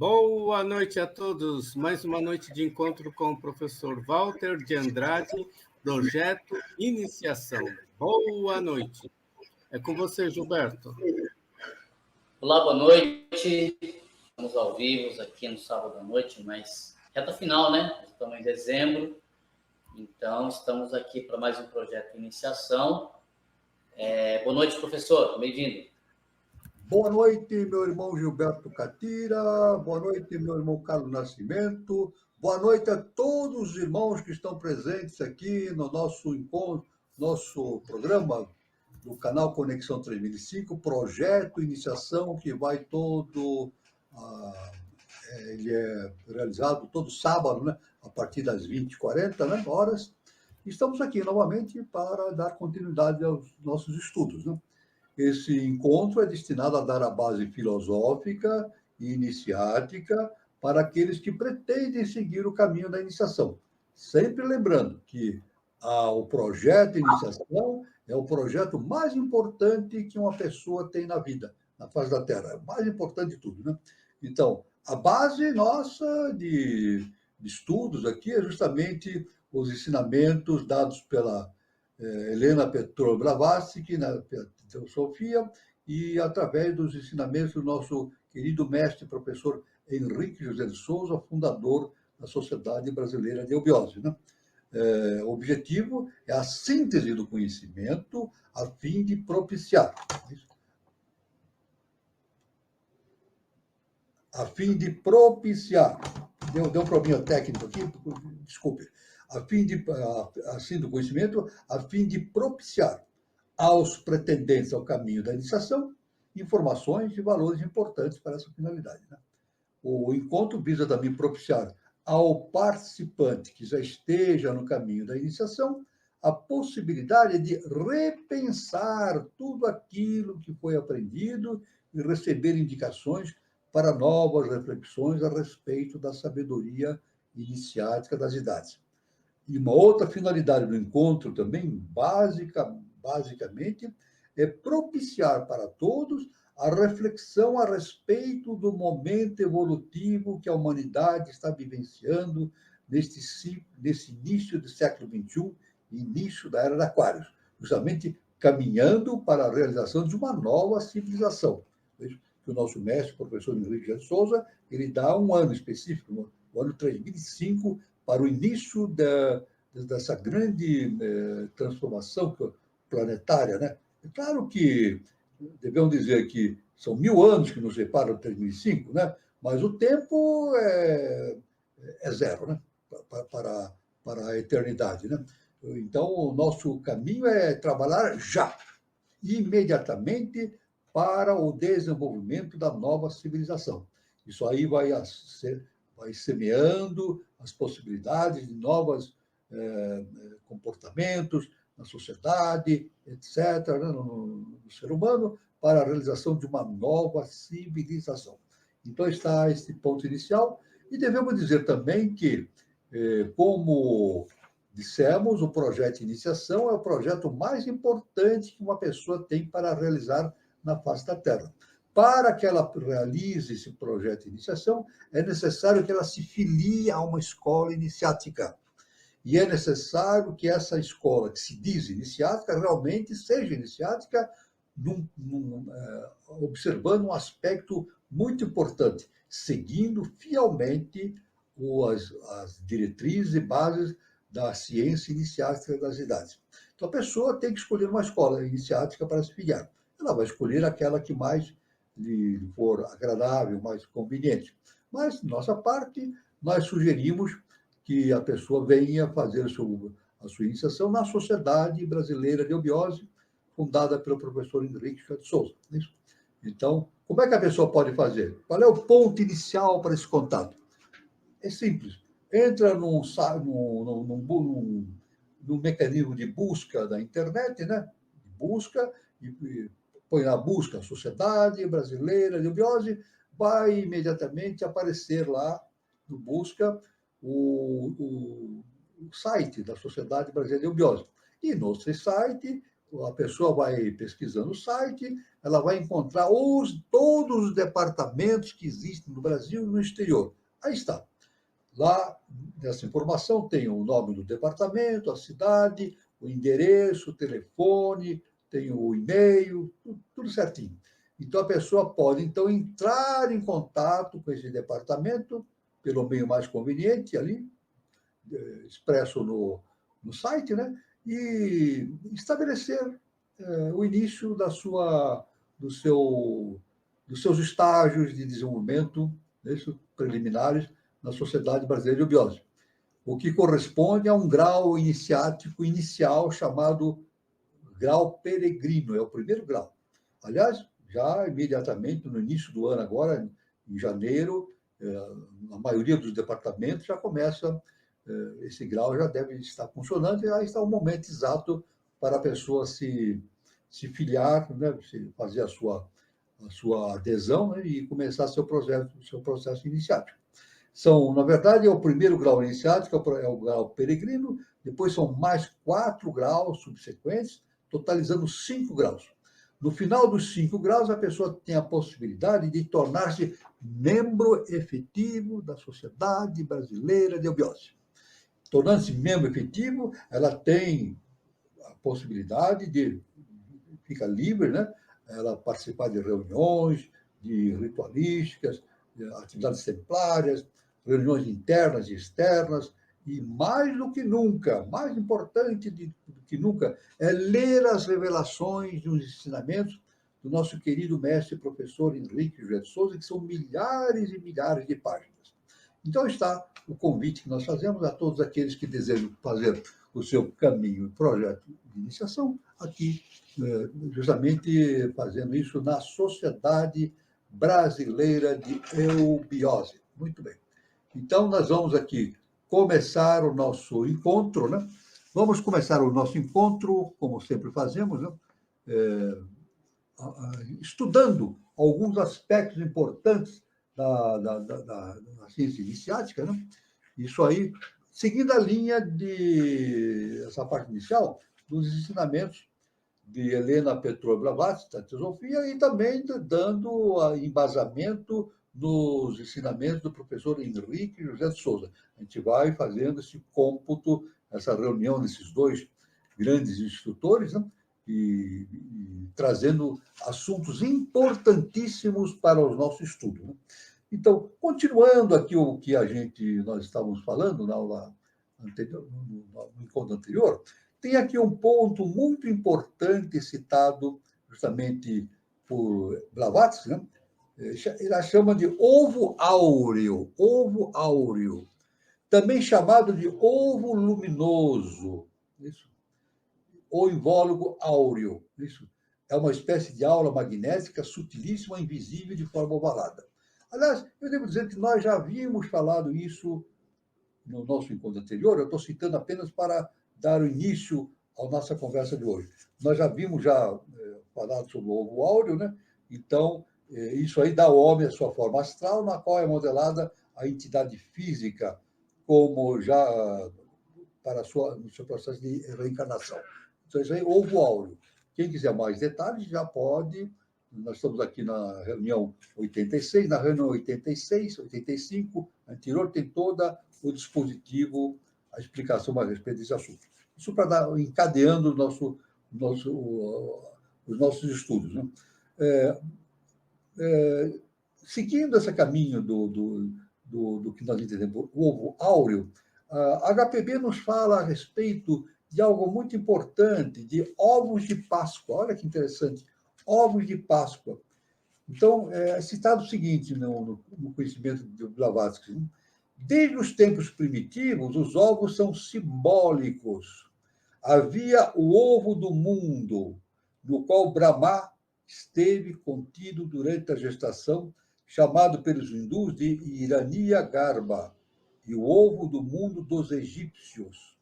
Boa noite a todos. Mais uma noite de encontro com o professor Walter de Andrade, Projeto Iniciação. Boa noite. É com você, Gilberto. Olá, boa noite. Estamos ao vivo aqui no sábado à noite, mas reta final, né? Estamos em dezembro, então estamos aqui para mais um projeto de iniciação. Boa noite, professor. Bem-vindo. Boa noite, meu irmão Gilberto Catira. Boa noite, meu irmão Carlos Nascimento. Boa noite a todos os irmãos que estão presentes aqui no nosso encontro, nosso programa do canal Conexão 3005, projeto Iniciação, que vai todo... ele é realizado todo sábado, né, a partir das 20h40, né, horas. Estamos aqui novamente para dar continuidade aos nossos estudos, né? Esse encontro é destinado a dar a base filosófica e iniciática para aqueles que pretendem seguir o caminho da iniciação. Sempre lembrando que o projeto de iniciação é o projeto mais importante que uma pessoa tem na vida, na face da Terra. É o mais importante de tudo, né? Então, a base nossa de estudos aqui é justamente os ensinamentos dados pela Helena Petrova Blavatsky, na Teosofia, e através dos ensinamentos do nosso querido mestre professor Henrique José de Souza, fundador da Sociedade Brasileira de Eubiose, né? O objetivo é a síntese do conhecimento a fim de propiciar. A fim de propiciar. Deu um problema técnico aqui, desculpe. Assim do conhecimento, a fim de propiciar aos pretendentes ao caminho da iniciação informações e valores importantes para essa finalidade, né? O encontro visa também propiciar ao participante que já esteja no caminho da iniciação a possibilidade de repensar tudo aquilo que foi aprendido e receber indicações para novas reflexões a respeito da sabedoria iniciática das idades. E uma outra finalidade do encontro também, basicamente, é propiciar para todos a reflexão a respeito do momento evolutivo que a humanidade está vivenciando nesse início do século XXI, início da Era de Aquários, justamente caminhando para a realização de uma nova civilização. Veja que o nosso mestre, o professor Henrique de Souza, ele dá um ano específico, o ano 3005, para o início dessa grande transformação planetária, né? É claro que devemos dizer que são 1000 anos que nos separam de 3005, né? Mas o tempo é zero, né? Para a eternidade, né? Então, o nosso caminho é trabalhar já, imediatamente, para o desenvolvimento da nova civilização. Isso aí vai semeando as possibilidades de novos comportamentos na sociedade, etc., né, no ser humano, para a realização de uma nova civilização. Então, está esse ponto inicial. E devemos dizer também que, como dissemos, o projeto de iniciação é o projeto mais importante que uma pessoa tem para realizar na face da Terra. Para que ela realize esse projeto de iniciação, é necessário que ela se filie a uma escola iniciática. E é necessário que essa escola, que se diz iniciática, realmente seja iniciática, observando um aspecto muito importante, seguindo fielmente as diretrizes e bases da ciência iniciática das idades. Então, a pessoa tem que escolher uma escola iniciática para se filiar. Ela vai escolher aquela que mais lhe for agradável, mais conveniente. Mas, de nossa parte, nós sugerimos que a pessoa venha fazer a sua iniciação na Sociedade Brasileira de Eubiose, fundada pelo professor Henrique de Souza. Então, como é que a pessoa pode fazer? Qual é o ponto inicial para esse contato? É simples. Entra num mecanismo de busca da internet, né? Busca e põe na busca Sociedade Brasileira de Eubiose, vai imediatamente aparecer lá no busca o site da Sociedade Brasileira de Eubiose. E no site a pessoa vai pesquisando o site, ela vai encontrar todos os departamentos que existem no Brasil e no exterior. Aí está. Lá, nessa informação, tem o nome do departamento, a cidade, o endereço, o telefone, tem o e-mail, tudo certinho. Então, a pessoa pode, então, entrar em contato com esse departamento pelo meio mais conveniente ali, expresso no site, né? E estabelecer o início dos seus estágios de desenvolvimento, preliminares, na Sociedade Brasileira de Eubiose, o que corresponde a um grau iniciático inicial chamado grau peregrino, é o primeiro grau. Aliás, já imediatamente no início do ano agora, em janeiro, a maioria dos departamentos já começa, esse grau já deve estar funcionando, e aí está o momento exato para a pessoa se filiar, né, fazer a sua adesão, né, e começar seu processo iniciático. Na verdade, é o primeiro grau iniciático, é o grau peregrino, depois são mais 4 graus subsequentes, totalizando 5 graus. No final dos 5 graus, a pessoa tem a possibilidade de tornar-se membro efetivo da Sociedade Brasileira de Eubiose. Tornando-se membro efetivo, ela tem a possibilidade fica livre, né? Ela participar de reuniões, de ritualísticas, de atividades templárias, reuniões internas e externas, e mais do que nunca, mais importante do que nunca, é ler as revelações e os ensinamentos do nosso querido mestre e professor Henrique José de Souza, que são milhares e milhares de páginas. Então está o convite que nós fazemos a todos aqueles que desejam fazer o seu caminho e projeto de iniciação, aqui, justamente fazendo isso na Sociedade Brasileira de Eubiose. Muito bem. Então, nós vamos aqui começar o nosso encontro, né? Vamos começar o nosso encontro, como sempre fazemos, né? Estudando alguns aspectos importantes da ciência iniciática, né? Isso aí, seguindo a linha essa parte inicial, dos ensinamentos de Helena Petrovna Blavatsky, da Teosofia, e também dando embasamento nos ensinamentos do professor Henrique José de Souza. A gente vai fazendo esse cômputo, essa reunião desses dois grandes instrutores, né? e trazendo assuntos importantíssimos para o nosso estudo, né? Então, continuando aqui o que nós estávamos falando na aula anterior, no encontro anterior, tem aqui um ponto muito importante citado justamente por Blavatsky, né? Ele a chama de ovo áureo, também chamado de ovo luminoso, isso, ou invólucro áureo, isso. É uma espécie de aura magnética sutilíssima, invisível, de forma ovalada. Aliás, eu devo dizer que nós já havíamos falado isso no nosso encontro anterior, eu estou citando apenas para dar o início à nossa conversa de hoje. Nós já havíamos falado sobre o ovo áureo, né? Então, isso aí dá ao homem a sua forma astral, na qual é modelada a entidade física, como já no seu processo de reencarnação. Então, isso aí, ovo áureo. Quem quiser mais detalhes, já pode. Nós estamos aqui na reunião 86, na reunião 86, 85, anterior, tem todo o dispositivo, a explicação a respeito desse assunto. Isso para dar, encadeando os nossos estudos, né? Seguindo esse caminho do que nós entendemos, o ovo áureo, a HPB nos fala a respeito de algo muito importante, de ovos de Páscoa. Olha que interessante, ovos de Páscoa. Então, é citado o seguinte no conhecimento de Blavatsky: desde os tempos primitivos, os ovos são simbólicos. Havia o ovo do mundo, no qual Brahma esteve contido durante a gestação, chamado pelos hindus de Hiranyagarbha, e o ovo do mundo dos egípcios,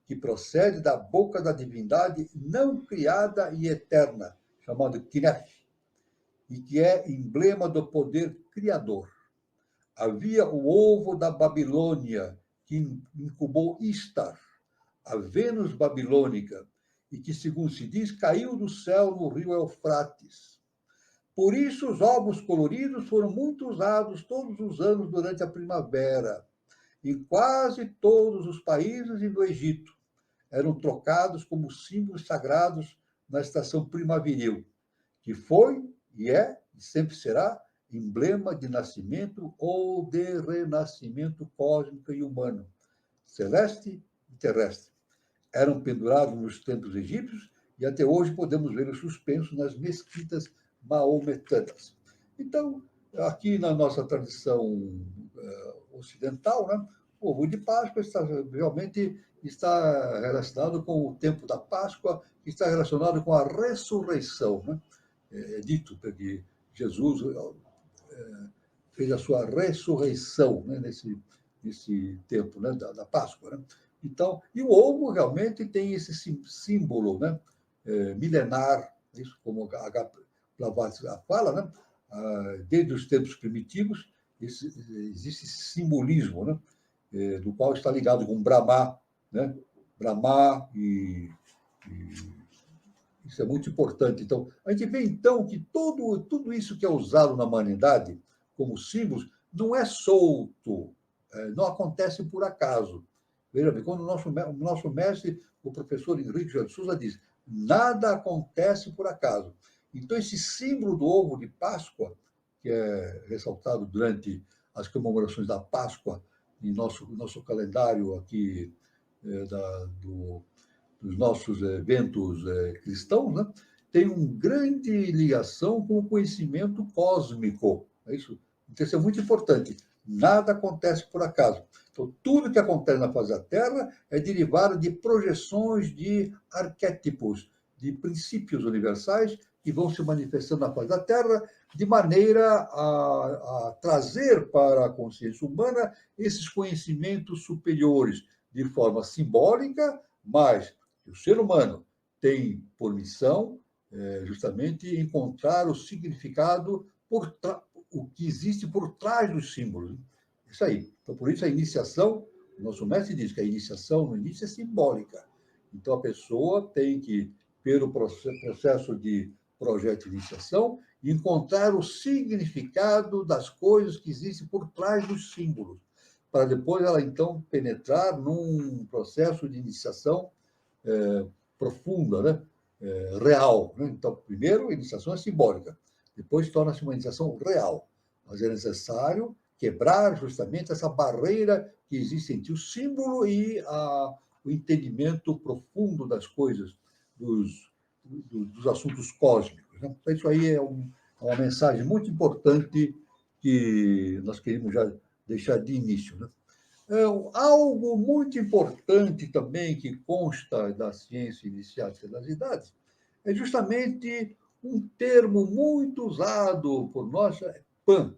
que procede da boca da divindade não criada e eterna, chamado Kinef, e que é emblema do poder criador. Havia o ovo da Babilônia, que incubou Istar, a Vênus babilônica, e que, segundo se diz, caiu do céu no rio Eufrates. Por isso, os ovos coloridos foram muito usados todos os anos durante a primavera, em quase todos os países e no Egito. Eram trocados como símbolos sagrados na estação primaveril, que foi e é e sempre será emblema de nascimento ou de renascimento cósmico e humano, celeste e terrestre. Eram pendurados nos templos egípcios e até hoje podemos vê-los suspensos nas mesquitas maometanas. Então, aqui na nossa tradição ocidental, né, o ovo de Páscoa realmente está relacionado com o tempo da Páscoa, está relacionado com a ressurreição. Né? É dito que Jesus fez a sua ressurreição, né, nesse tempo, né, da Páscoa. Né? Então, e o ovo realmente tem esse símbolo, né, milenar, isso como a Blavatsky fala, né? Desde os tempos primitivos, existe esse simbolismo, né? Do qual está ligado com Brahma, né? Brahma e isso é muito importante. Então, a gente vê, então, que tudo isso que é usado na humanidade como símbolos não é solto, não acontece por acaso. Veja bem, quando o nosso mestre, o professor Henrique José de Souza, diz: nada acontece por acaso. Então, esse símbolo do ovo de Páscoa, que é ressaltado durante as comemorações da Páscoa, em nosso calendário aqui dos nossos eventos cristãos, né, tem uma grande ligação com o conhecimento cósmico. É isso? Então, isso é muito importante. Nada acontece por acaso. Então, tudo que acontece na face da Terra é derivado de projeções de arquétipos, de princípios universais que vão se manifestando na face da Terra de maneira a trazer para a consciência humana esses conhecimentos superiores de forma simbólica, mas o ser humano tem por missão justamente encontrar o significado o que existe por trás dos símbolos. Isso aí. Então, por isso a iniciação, o nosso mestre diz que a iniciação no início é simbólica. Então, a pessoa tem que, pelo processo de projeto de iniciação, encontrar o significado das coisas que existem por trás dos símbolos, para depois ela, então, penetrar num processo de iniciação profunda, né? Real. Né? Então, primeiro, a iniciação é simbólica, depois torna-se uma iniciação real. Mas é necessário quebrar justamente essa barreira que existe entre o símbolo e o entendimento profundo das coisas, dos assuntos cósmicos. Né? Então, isso aí é uma mensagem muito importante que nós queremos já deixar de início. Né? Algo muito importante também que consta da ciência iniciática das idades é justamente um termo muito usado por nós, Pan.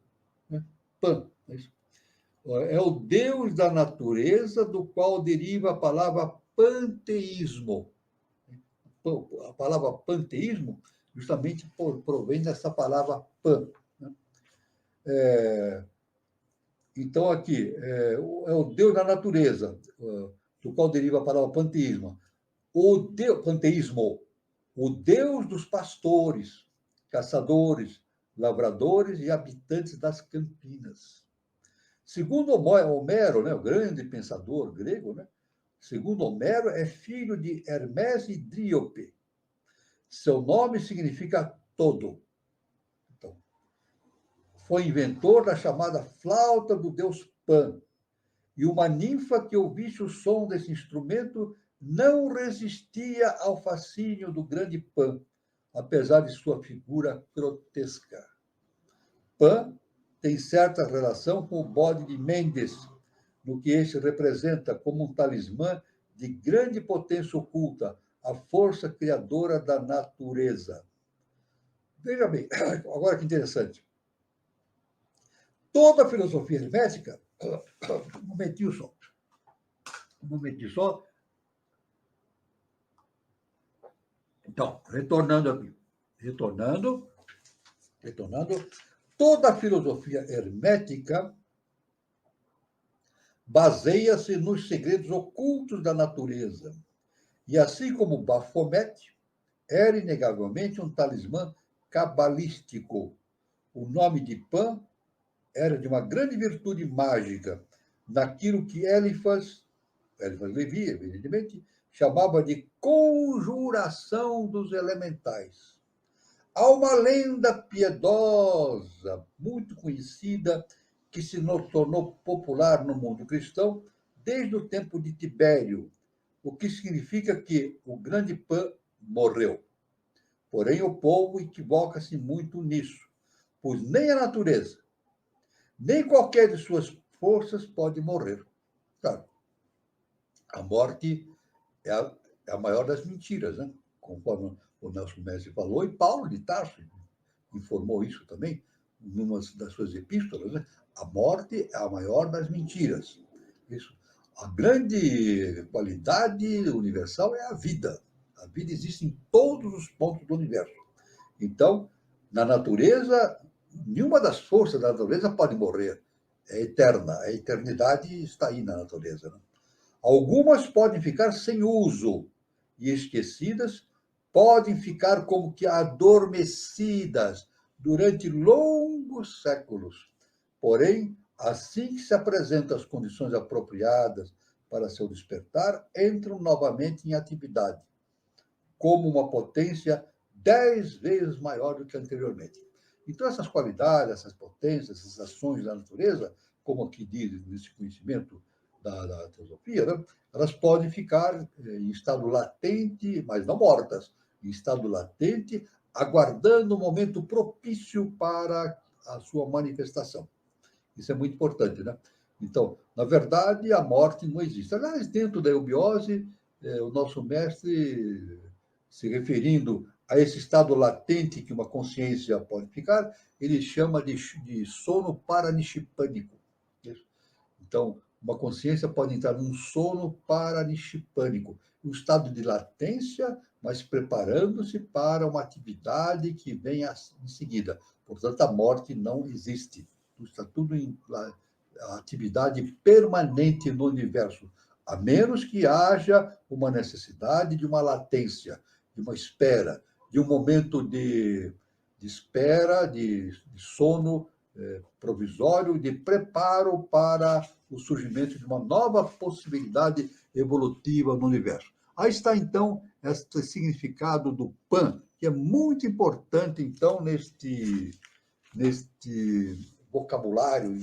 Né? Pan. É o Deus da natureza do qual deriva a palavra panteísmo. A palavra panteísmo justamente provém dessa palavra pan. Né? Então, aqui, é o Deus da natureza, do qual deriva a palavra panteísmo. Panteísmo, o Deus dos pastores, caçadores, lavradores e habitantes das campinas. Segundo Homero, né, o grande pensador grego, né, segundo Homero, é filho de Hermes e Dríope. Seu nome significa todo. Então, foi inventor da chamada flauta do deus Pan. E uma ninfa que ouvisse o som desse instrumento não resistia ao fascínio do grande Pan, apesar de sua figura grotesca. Pan tem certa relação com o bode de Mendes, no que este representa como um talismã de grande potência oculta, a força criadora da natureza. Veja bem, agora que interessante. Toda a filosofia hermética... Um momentinho só. Então, retornando aqui. Retornando. Toda a filosofia hermética baseia-se nos segredos ocultos da natureza E assim como Baphomet, era inegavelmente um talismã cabalístico. O nome de Pan era de uma grande virtude mágica, naquilo que Eliphas Levi, evidentemente, chamava de conjuração dos elementais. Há uma lenda piedosa, muito conhecida, que se tornou popular no mundo cristão desde o tempo de Tibério, o que significa que o grande Pan morreu. Porém, o povo equivoca-se muito nisso, pois nem a natureza, nem qualquer de suas forças pode morrer. Claro, a morte é a maior das mentiras, né? Conforme o Nelson Messi falou, e Paulo de Tarso informou isso também, numa das suas epístolas, né? A morte é a maior das mentiras. Isso. A grande qualidade universal é a vida. A vida existe em todos os pontos do universo. Então, na natureza, nenhuma das forças da natureza pode morrer. É eterna. A eternidade está aí na natureza. Né? Algumas podem ficar sem uso e esquecidas, podem ficar como que adormecidas durante longos séculos. Porém, assim que se apresentam as condições apropriadas para seu despertar, entram novamente em atividade, como uma potência 10 vezes maior do que anteriormente. Então, essas qualidades, essas potências, essas ações da natureza, como aqui diz nesse conhecimento da teosofia, né? Elas podem ficar em estado latente, mas não mortas, em estado latente, aguardando o momento propício para a sua manifestação. Isso é muito importante, né? Então, na verdade, a morte não existe. Aliás, dentro da eubiose, o nosso mestre, se referindo a esse estado latente que uma consciência pode ficar, ele chama de sono paranixipânico. Então, uma consciência pode entrar num sono paranixipânico, um estado de latência, mas preparando-se para uma atividade que vem em seguida. Portanto, a morte não existe. Está tudo em atividade permanente no universo, a menos que haja uma necessidade de uma latência, de uma espera, de um momento de espera, de sono provisório, de preparo para o surgimento de uma nova possibilidade evolutiva no universo. Aí está, então, este significado do Pan, que é muito importante, então, neste vocabulário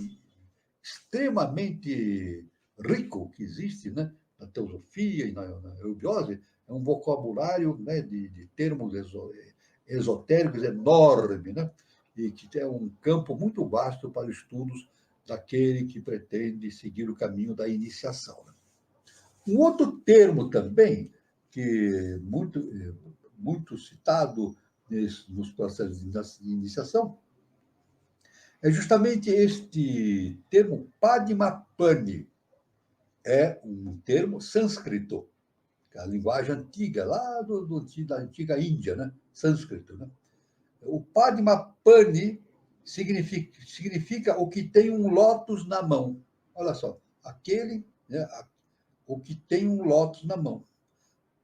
extremamente rico que existe, né, na teosofia e na eubiose, é um vocabulário, né, de termos esotéricos enorme, né, e que é um campo muito vasto para estudos daquele que pretende seguir o caminho da iniciação. Né. Um outro termo também, que é muito citado nos processos de iniciação, é justamente este termo Padmapani. É um termo sânscrito, que é a linguagem antiga, lá da antiga Índia, né? Sânscrito. Né? O Padmapani significa o que tem um lótus na mão. Olha só, aquele, né, o que tem um lótus na mão.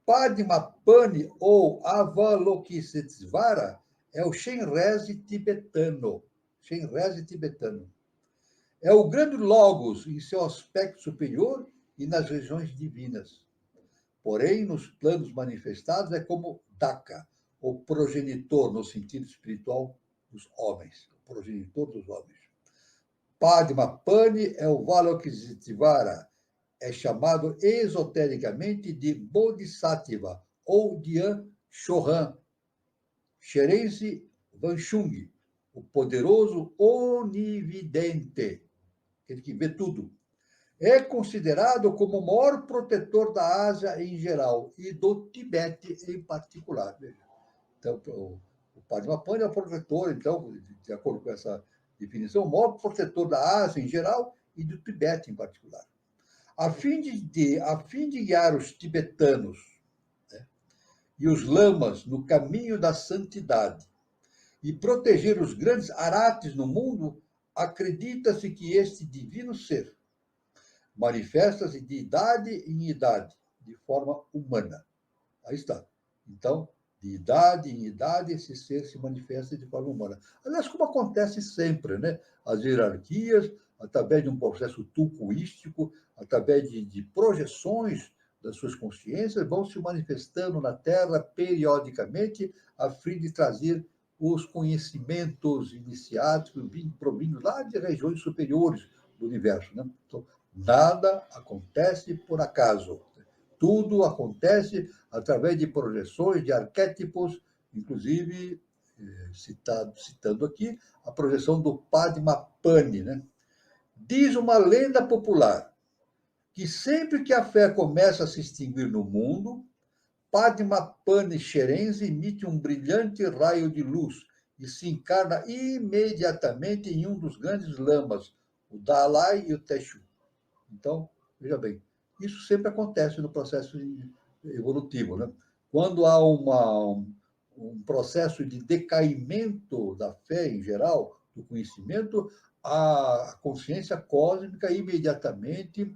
Padmapani ou Avalokitesvara é o Shenrezi tibetano. Shenrezi tibetano. É o grande logos em seu aspecto superior e nas regiões divinas. Porém, nos planos manifestados é como Daka, o progenitor no sentido espiritual dos homens, o progenitor dos homens. Padmapani é o Avalokitesvara, é chamado esotericamente de Bodhisattva ou Dian Chohan, Sherenzi Vanchung, o poderoso onividente, aquele que vê tudo. É considerado como o maior protetor da Ásia em geral e do Tibete em particular. Então, o Padmapani é o protetor, então, de acordo com essa definição, o maior protetor da Ásia em geral e do Tibete em particular. A fim de guiar os tibetanos, né, e os lamas no caminho da santidade e proteger os grandes arates no mundo, acredita-se que este divino ser manifesta-se de idade em idade, de forma humana. Aí está. Então, de idade em idade, esse ser se manifesta de forma humana. Aliás, como acontece sempre, né? As hierarquias, através de um processo tucuístico, através de projeções das suas consciências, vão se manifestando na Terra periodicamente, a fim de trazer os conhecimentos iniciáticos provindo lá de regiões superiores do universo. Né? Então, nada acontece por acaso. Tudo acontece através de projeções, de arquétipos, inclusive, citando aqui, a projeção do Padmapani. Né? Diz uma lenda popular que sempre que a fé começa a se extinguir no mundo, Padmapani Sherenzi emite um brilhante raio de luz e se encarna imediatamente em um dos grandes lamas, o Dalai e o Teshu. Então, veja bem, isso sempre acontece no processo evolutivo. Né? Quando há um processo de decaimento da fé em geral, do conhecimento, a consciência cósmica imediatamente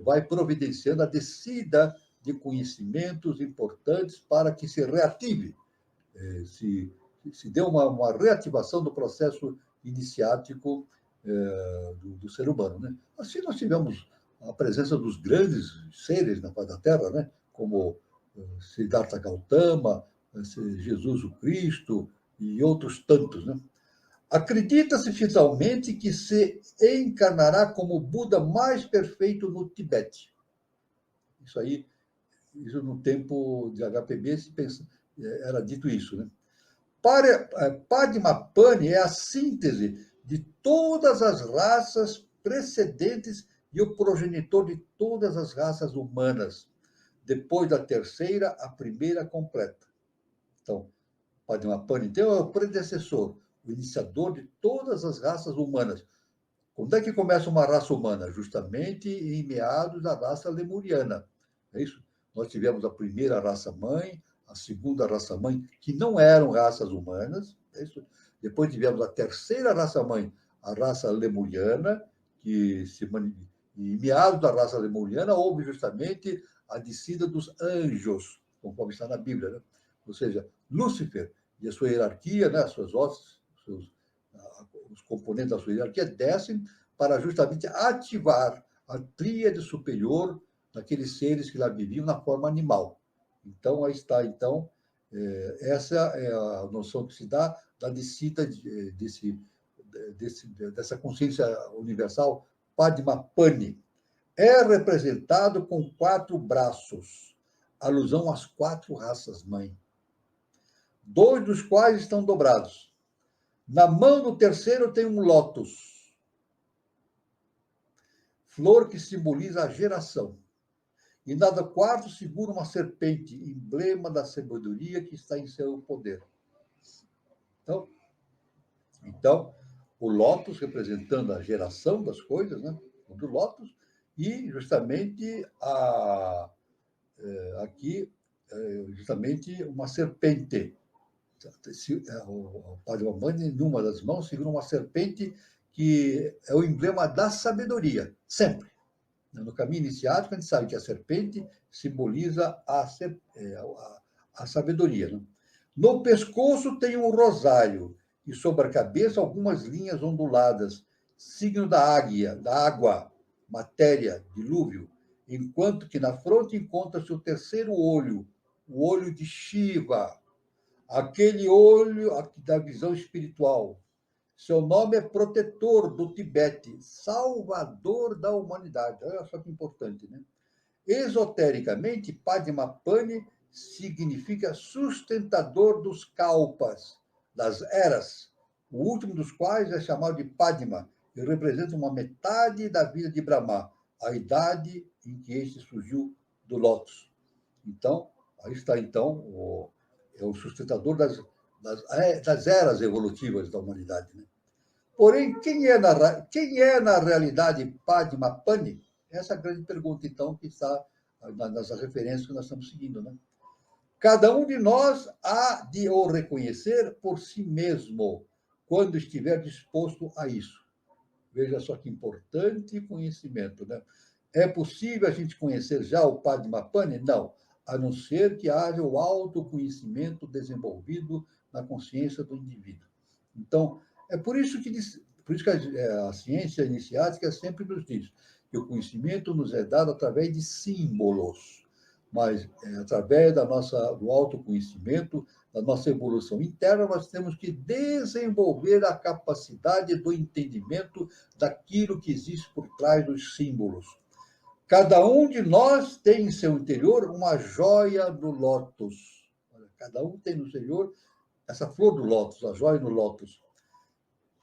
vai providenciando a descida de conhecimentos importantes para que se reative, se dê uma reativação do processo iniciático do ser humano. Né? Assim, nós tivemos a presença dos grandes seres na face da Terra, né? Como Siddhartha Gautama, Jesus o Cristo e outros tantos. Né? Acredita-se finalmente que se encarnará como Buda mais perfeito no Tibete. Isso no tempo de HPB era dito isso. Né? Padmapani é a síntese de todas as raças precedentes e o progenitor de todas as raças humanas. Depois da terceira, a primeira completa. Então, Padmapani, então, é o predecessor, o iniciador de todas as raças humanas. Quando é que começa uma raça humana? Justamente em meados da raça lemuriana. É isso? Nós tivemos a primeira raça-mãe, a segunda raça-mãe, que não eram raças humanas. É isso? Depois tivemos a terceira raça-mãe, a raça lemuriana, que em meados da raça lemuriana houve justamente a descida dos anjos, conforme está na Bíblia. Né? Ou seja, Lúcifer e a sua hierarquia, né, as suas hostes, os componentes da sua hierarquia descem para justamente ativar a tríade superior daqueles seres que lá viviam na forma animal. Então, aí está. Então, essa é a noção que se dá da descida dessa consciência universal Padmapani. É representado com 4 braços, alusão às 4 raças-mãe, 2 dos quais estão dobrados. Na mão do terceiro tem um lótus, flor que simboliza a geração. E na do quarto segura uma serpente, emblema da sabedoria que está em seu poder. Então o lótus representando a geração das coisas, né? Do lótus, e justamente aqui, justamente uma serpente. O Padmapani, numa das mãos, segura uma serpente que é o emblema da sabedoria, sempre. No caminho iniciático, a gente sabe que a serpente simboliza a sabedoria. Né? No pescoço tem um rosário e sobre a cabeça algumas linhas onduladas, signo da águia, da água, matéria, dilúvio, enquanto que na fronte encontra-se o terceiro olho, o olho de Shiva, aquele olho da visão espiritual. Seu nome é protetor do Tibete, salvador da humanidade. Olha só que importante, né? Esotericamente, Padmapani significa sustentador dos kalpas, das eras, o último dos quais é chamado de Padma, e representa uma metade da vida de Brahma, a idade em que este surgiu do lótus. Então, aí está, então, é o sustentador das eras evolutivas da humanidade. Né? Porém, quem é, na realidade, Padmapani? Essa é a grande pergunta, então, que está nas referências que nós estamos seguindo. Né? Cada um de nós há de o reconhecer por si mesmo, quando estiver disposto a isso. Veja só que importante conhecimento. Né? É possível a gente conhecer já o Padmapani? Não. a não ser que haja o autoconhecimento desenvolvido na consciência do indivíduo. Então, é por isso que a ciência iniciática sempre nos diz que o conhecimento nos é dado através de símbolos, mas através do autoconhecimento, da nossa evolução interna, nós temos que desenvolver a capacidade do entendimento daquilo que existe por trás dos símbolos. Cada um de nós tem em seu interior uma joia do lótus. Cada um tem no interior essa flor do lótus, a joia do lótus.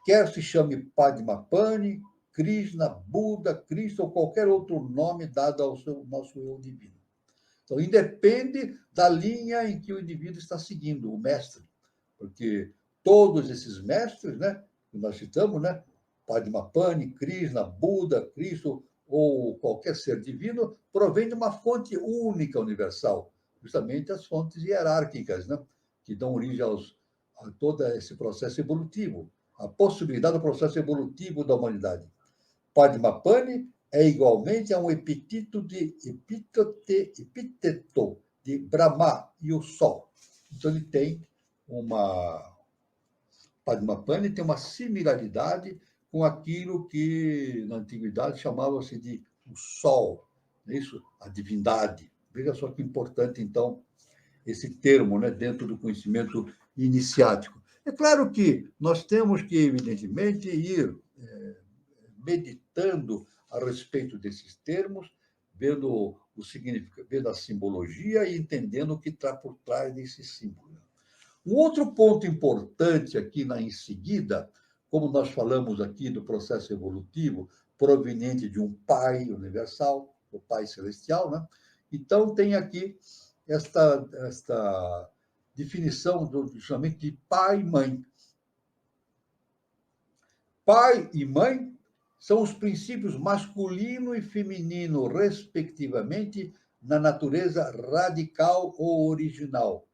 Quer se chame Padmapani, Krishna, Buda, Cristo ou qualquer outro nome dado ao nosso eu divino. Então, independe da linha em que o indivíduo está seguindo, o mestre. Porque todos esses mestres, né, que nós citamos, né, Padmapani, Krishna, Buda, Cristo ou qualquer ser divino, provém de uma fonte única universal, justamente as fontes hierárquicas, né, que dão origem a todo esse processo evolutivo, a possibilidade do processo evolutivo da humanidade. Padmapani é igualmente a um epíteto de Brahma e o Sol. Então, ele tem Padmapani tem uma similaridade com aquilo que na antiguidade chamava-se de o Sol, não é isso? A divindade. Veja só que importante, então, esse termo, né, dentro do conhecimento iniciático. É claro que nós temos que, evidentemente, ir meditando a respeito desses termos, vendo o significado, vendo a simbologia e entendendo o que está por trás desse símbolo. Um outro ponto importante aqui em seguida, como nós falamos aqui do processo evolutivo proveniente de um Pai universal, o Pai celestial, né? Então tem aqui esta definição justamente de pai e mãe. Pai e mãe são os princípios masculino e feminino, respectivamente, na natureza radical ou original.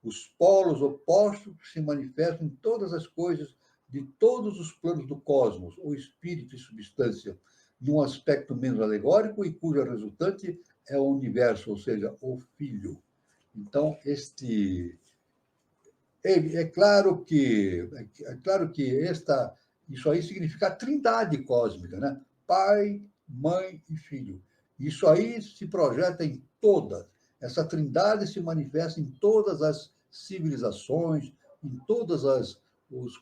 Os polos opostos que se manifestam em todas as coisas de todos os planos do cosmos, o espírito e substância, num aspecto menos alegórico e cuja resultante é o universo, ou seja, o filho. Então, é claro que isso aí significa a trindade cósmica, né? Pai, mãe e filho. Isso aí se projeta em todas. Essa trindade se manifesta em todas as civilizações, em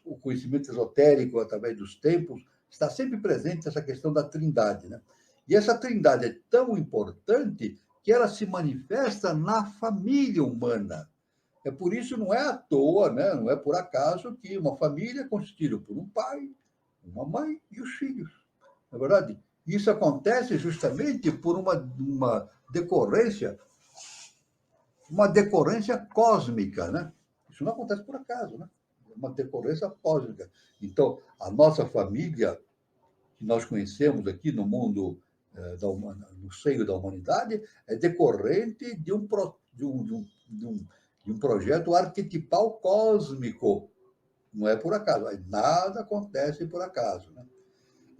o conhecimento esotérico através dos tempos, está sempre presente essa questão da trindade, né? E essa trindade é tão importante que ela se manifesta na família humana. É por isso, não é à toa, né? Não é por acaso que uma família é constituída por um pai, uma mãe e os filhos. Não é verdade? Isso acontece justamente por uma decorrência cósmica, né? Isso não acontece por acaso, né? É uma decorrência cósmica. Então, a nossa família, que nós conhecemos aqui no mundo, no seio da humanidade, é decorrente de um projeto arquetipal cósmico. Não é por acaso. Nada acontece por acaso, né?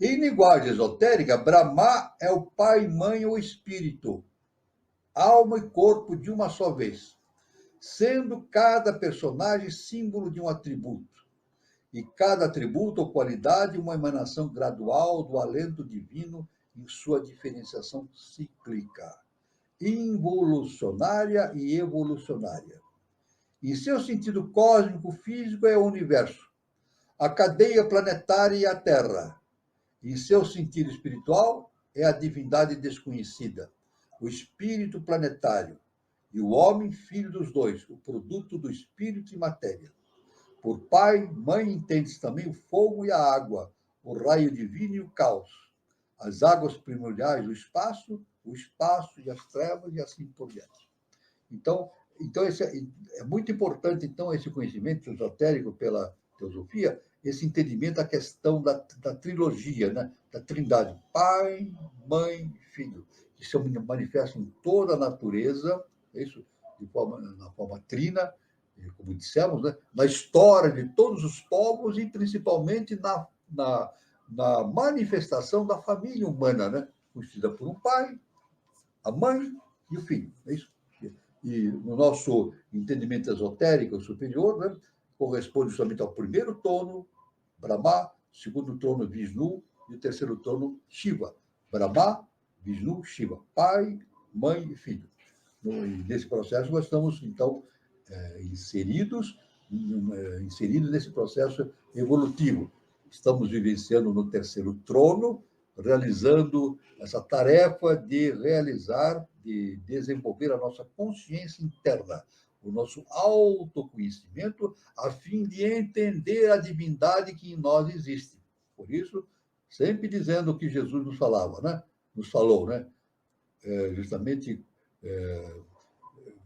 Em linguagem esotérica, Brahma é o pai, mãe ou espírito, alma e corpo de uma só vez, sendo cada personagem símbolo de um atributo, e cada atributo ou qualidade uma emanação gradual do alento divino em sua diferenciação cíclica, involucionária e evolucionária. Em seu sentido cósmico físico é o universo, a cadeia planetária e a Terra. Em seu sentido espiritual é a divindade desconhecida, o espírito planetário, e o homem, filho dos dois, o produto do espírito e matéria. Por pai, mãe, entende-se também o fogo e a água, o raio divino e o caos, as águas primordiais do espaço, o espaço e as trevas e assim por diante. Então é muito importante, então, esse conhecimento esotérico pela teosofia, esse entendimento da questão da trilogia, né? Da trindade, pai, mãe e filho, que se manifestam em toda a natureza, isso na forma trina, como dissemos, né? Na história de todos os povos e principalmente na manifestação da família humana, né? Constituída por um pai, a mãe e o filho. É isso? e no nosso entendimento esotérico superior, né, corresponde justamente ao primeiro trono, Brahma, segundo trono, Vishnu, e o terceiro trono, Shiva. Brahma, Vishnu, Shiva. Pai, mãe e filho. E nesse processo, nós estamos, então, inseridos nesse processo evolutivo. Estamos vivenciando no terceiro trono, realizando essa tarefa de desenvolver a nossa consciência interna, o nosso autoconhecimento, a fim de entender a divindade que em nós existe. Por isso, sempre dizendo o que Jesus nos falava, né? Nos falou, né? Justamente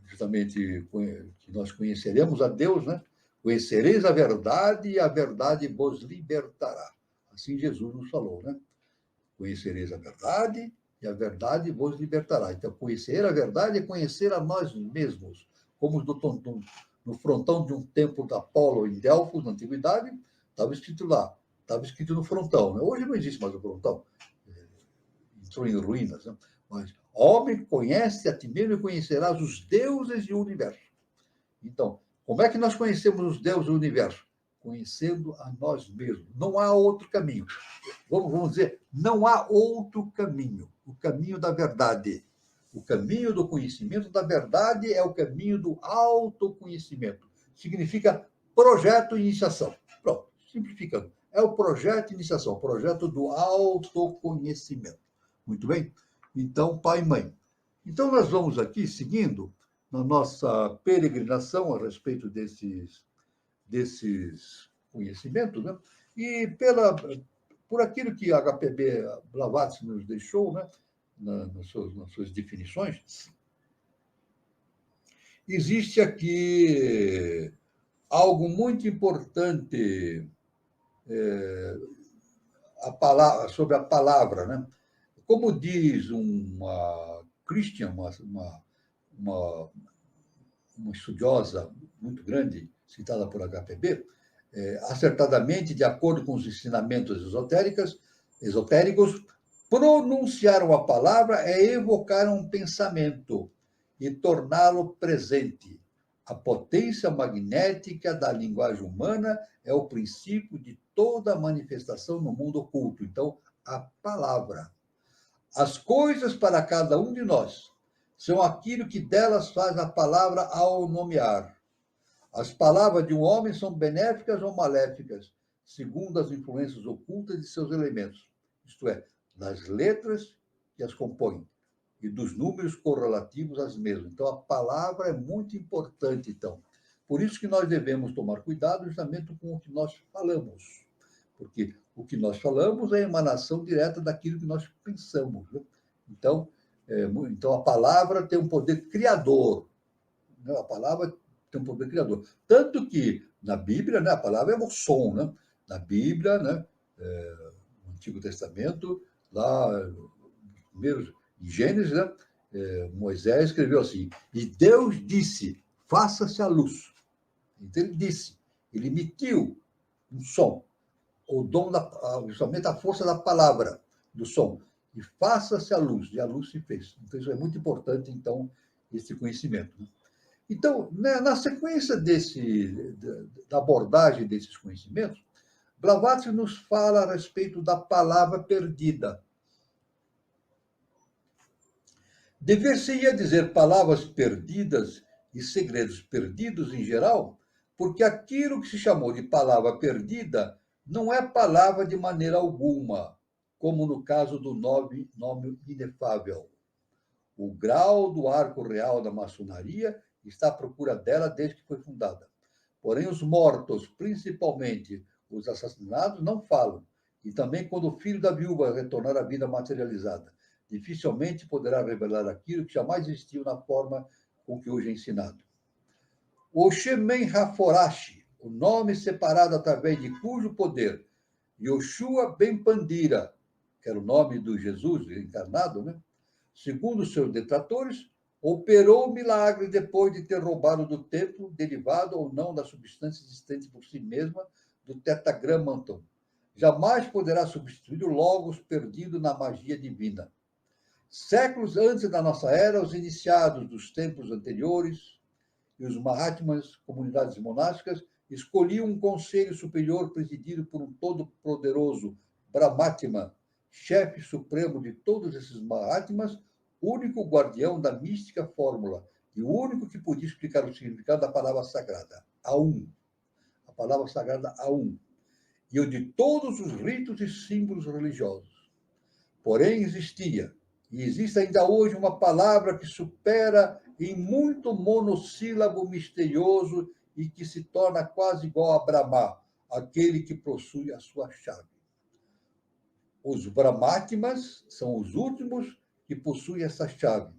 que nós conheceremos a Deus, né? Conhecereis a verdade e a verdade vos libertará. Assim Jesus nos falou, né? Conhecereis a verdade e a verdade vos libertará. Então, conhecer a verdade é conhecer a nós mesmos. Como no frontão de um templo da Apolo em Delfos, na antiguidade, estava escrito lá, estava escrito no frontão. Né? Hoje não existe mais o frontão, entrou em ruínas. Né? Mas, homem, conhece a ti mesmo e conhecerás os deuses e o universo. Então, como é que nós conhecemos os deuses do universo? Conhecendo a nós mesmos. Não há outro caminho. Vamos dizer, não há outro caminho. O caminho da verdade. O caminho do conhecimento da verdade é o caminho do autoconhecimento. Significa projeto e iniciação. Pronto, simplificando. É o projeto de iniciação, o projeto do autoconhecimento. Muito bem? Então, pai e mãe. Então, nós vamos aqui, seguindo na nossa peregrinação a respeito desses conhecimentos, né? E por aquilo que a HPB Blavatsky nos deixou, né? nas suas definições, existe aqui algo muito importante sobre a palavra, né? Como diz uma Christian, uma estudiosa muito grande, citada por HPB, acertadamente, de acordo com os ensinamentos esotéricos, pronunciar uma palavra é evocar um pensamento e torná-lo presente. A potência magnética da linguagem humana é o princípio de toda manifestação no mundo oculto. Então, a palavra. As coisas para cada um de nós são aquilo que delas faz a palavra ao nomear. As palavras de um homem são benéficas ou maléficas, segundo as influências ocultas de seus elementos, isto é, das letras que as compõem e dos números correlativos às mesmas. Então, a palavra é muito importante, então. Por isso que nós devemos tomar cuidado justamente com o que nós falamos, porque o que nós falamos é a emanação direta daquilo que nós pensamos. Né? Então, a palavra tem um poder criador. Né? A palavra tem um poder criador. Tanto que, na Bíblia, né, a palavra é o som. Né? Na Bíblia, né, no Antigo Testamento, lá, primeiro, em Gênesis, né, Moisés escreveu assim, e Deus disse, faça-se a luz. Então, ele disse, ele emitiu um som, o dom justamente a força da palavra, do som, e faça-se a luz, e a luz se fez. Então, isso é muito importante, então, esse conhecimento. Né? Então, na sequência da abordagem desses conhecimentos, Blavatsky nos fala a respeito da palavra perdida. Dever-se-ia dizer palavras perdidas e segredos perdidos em geral, porque aquilo que se chamou de palavra perdida não é palavra de maneira alguma, como no caso do nome inefável. O grau do arco real da maçonaria está à procura dela desde que foi fundada. Porém, os mortos, principalmente os assassinados, não falam. E também quando o filho da viúva retornar à vida materializada, dificilmente poderá revelar aquilo que jamais existiu na forma com que hoje é ensinado. O Shemen Haforashi, o nome separado através de cujo poder Yoshua Ben Pandira, que era o nome do Jesus encarnado, né? Segundo seus detratores, operou o milagre depois de ter roubado do templo, derivado ou não da substância existente por si mesma, do Tetragrammaton. Jamais poderá substituir o Logos perdido na magia divina. Séculos antes da nossa era, os iniciados dos tempos anteriores e os Mahatmas, comunidades monásticas, escolhiam um conselho superior presidido por um todo-poderoso Brahmatma, chefe supremo de todos esses Mahatmas, único guardião da mística fórmula e o único que podia explicar o significado da palavra sagrada, Aum. A palavra sagrada Aum. E o de todos os ritos e símbolos religiosos. Porém, existia, e existe ainda hoje, uma palavra que supera em muito monossílabo misterioso e que se torna quase igual a Brahma, aquele que possui a sua chave. Os Brahmatmas são os últimos que possuem essa chave.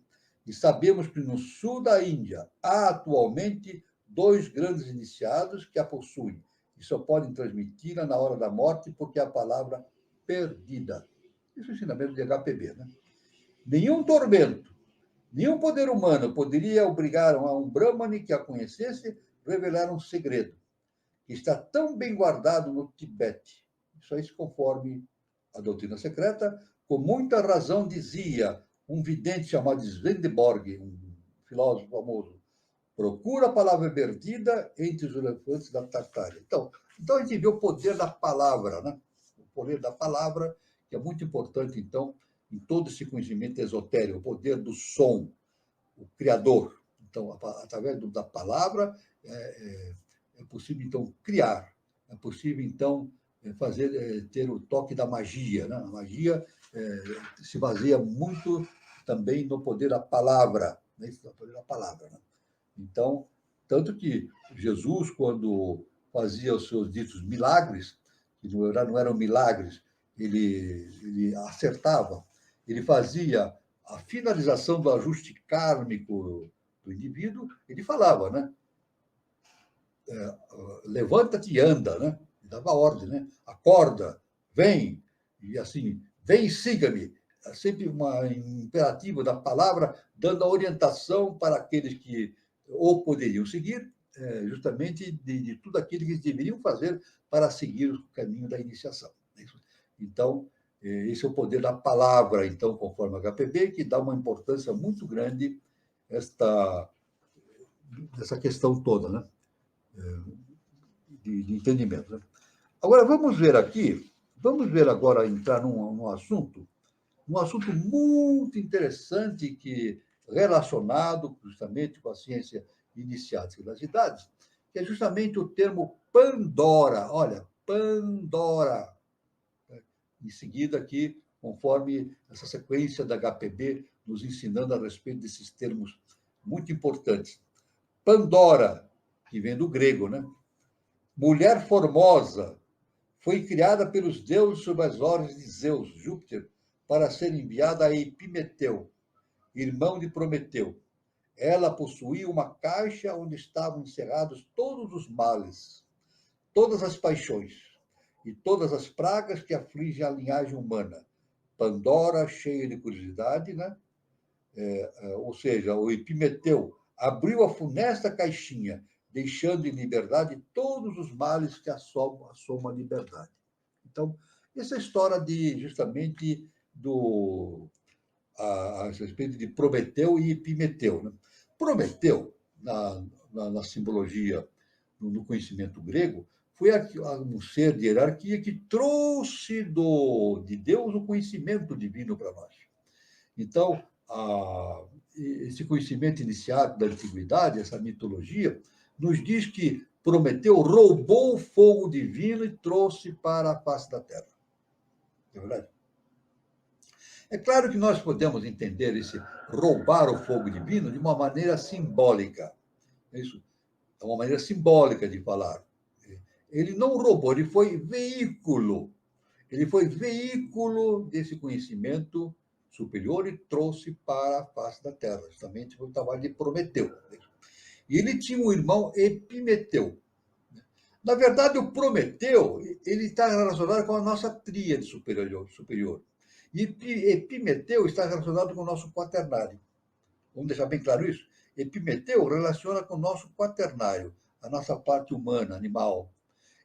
E sabemos que no sul da Índia há atualmente 2 grandes iniciados que a possuem e só podem transmiti-la na hora da morte porque é a palavra perdida. Isso é o ensinamento de HPB, né? Nenhum tormento, nenhum poder humano poderia obrigar a um Brahmane que a conhecesse a revelar um segredo que está tão bem guardado no Tibete. Isso aí se conforme a doutrina secreta, com muita razão dizia um vidente chamado Swedenborg, um filósofo famoso, procura a palavra perdida entre os elefantes da Tartária. Então a gente vê o poder da palavra, né? O poder da palavra, que é muito importante, então, em todo esse conhecimento esotérico, o poder do som, o Criador. Então, através da palavra, é possível, então, criar. É possível, então, ter o toque da magia, né? A magia se baseia muito também no poder da palavra, né? No poder da palavra, né? Então, tanto que Jesus, quando fazia os seus ditos milagres, que não eram milagres, ele acertava, ele fazia a finalização do ajuste kármico do indivíduo, ele falava, né? Levanta-te e anda, né? Ele dava ordem, né? Acorda, vem, e assim, vem e siga-me. É sempre um imperativo da palavra, dando a orientação para aqueles que ou poderiam seguir, justamente de tudo aquilo que eles deveriam fazer para seguir o caminho da iniciação. Então, esse é o poder da palavra, então, conforme a HPB, que dá uma importância muito grande essa questão toda, né? De entendimento. Né? Agora, vamos ver agora, entrar num assunto muito interessante que relacionado justamente com a ciência iniciática das idades, que é justamente o termo Pandora. Olha, Pandora. Em seguida aqui, conforme essa sequência da HPB nos ensinando a respeito desses termos muito importantes. Pandora, que vem do grego, né? Mulher formosa, foi criada pelos deuses sob as ordens de Zeus, Júpiter, para ser enviada a Epimeteu, irmão de Prometeu. Ela possuía uma caixa onde estavam encerrados todos os males, todas as paixões e todas as pragas que afligem a linhagem humana. Pandora, cheia de curiosidade, né? Ou seja, o Epimeteu abriu a funesta caixinha, deixando em liberdade todos os males que assomam a liberdade. Então, essa é a história justamente a respeito de Prometeu e Epimeteu. Né? Prometeu, na simbologia, no conhecimento grego, foi um ser de hierarquia que trouxe de Deus o conhecimento divino para nós. Então, esse conhecimento iniciado da antiguidade, essa mitologia, nos diz que Prometeu roubou o fogo divino e trouxe para a face da terra. É verdade? É claro que nós podemos entender esse roubar o fogo divino de uma maneira simbólica. Isso é uma maneira simbólica de falar. Ele não roubou, ele foi veículo. Ele foi veículo desse conhecimento superior e trouxe para a face da terra, justamente o trabalho de Prometeu. E ele tinha um irmão Epimeteu. Na verdade, o Prometeu ele está relacionado com a nossa tríade superior. E Epimeteu está relacionado com o nosso quaternário. Vamos deixar bem claro isso? Epimeteu relaciona com o nosso quaternário, a nossa parte humana, animal.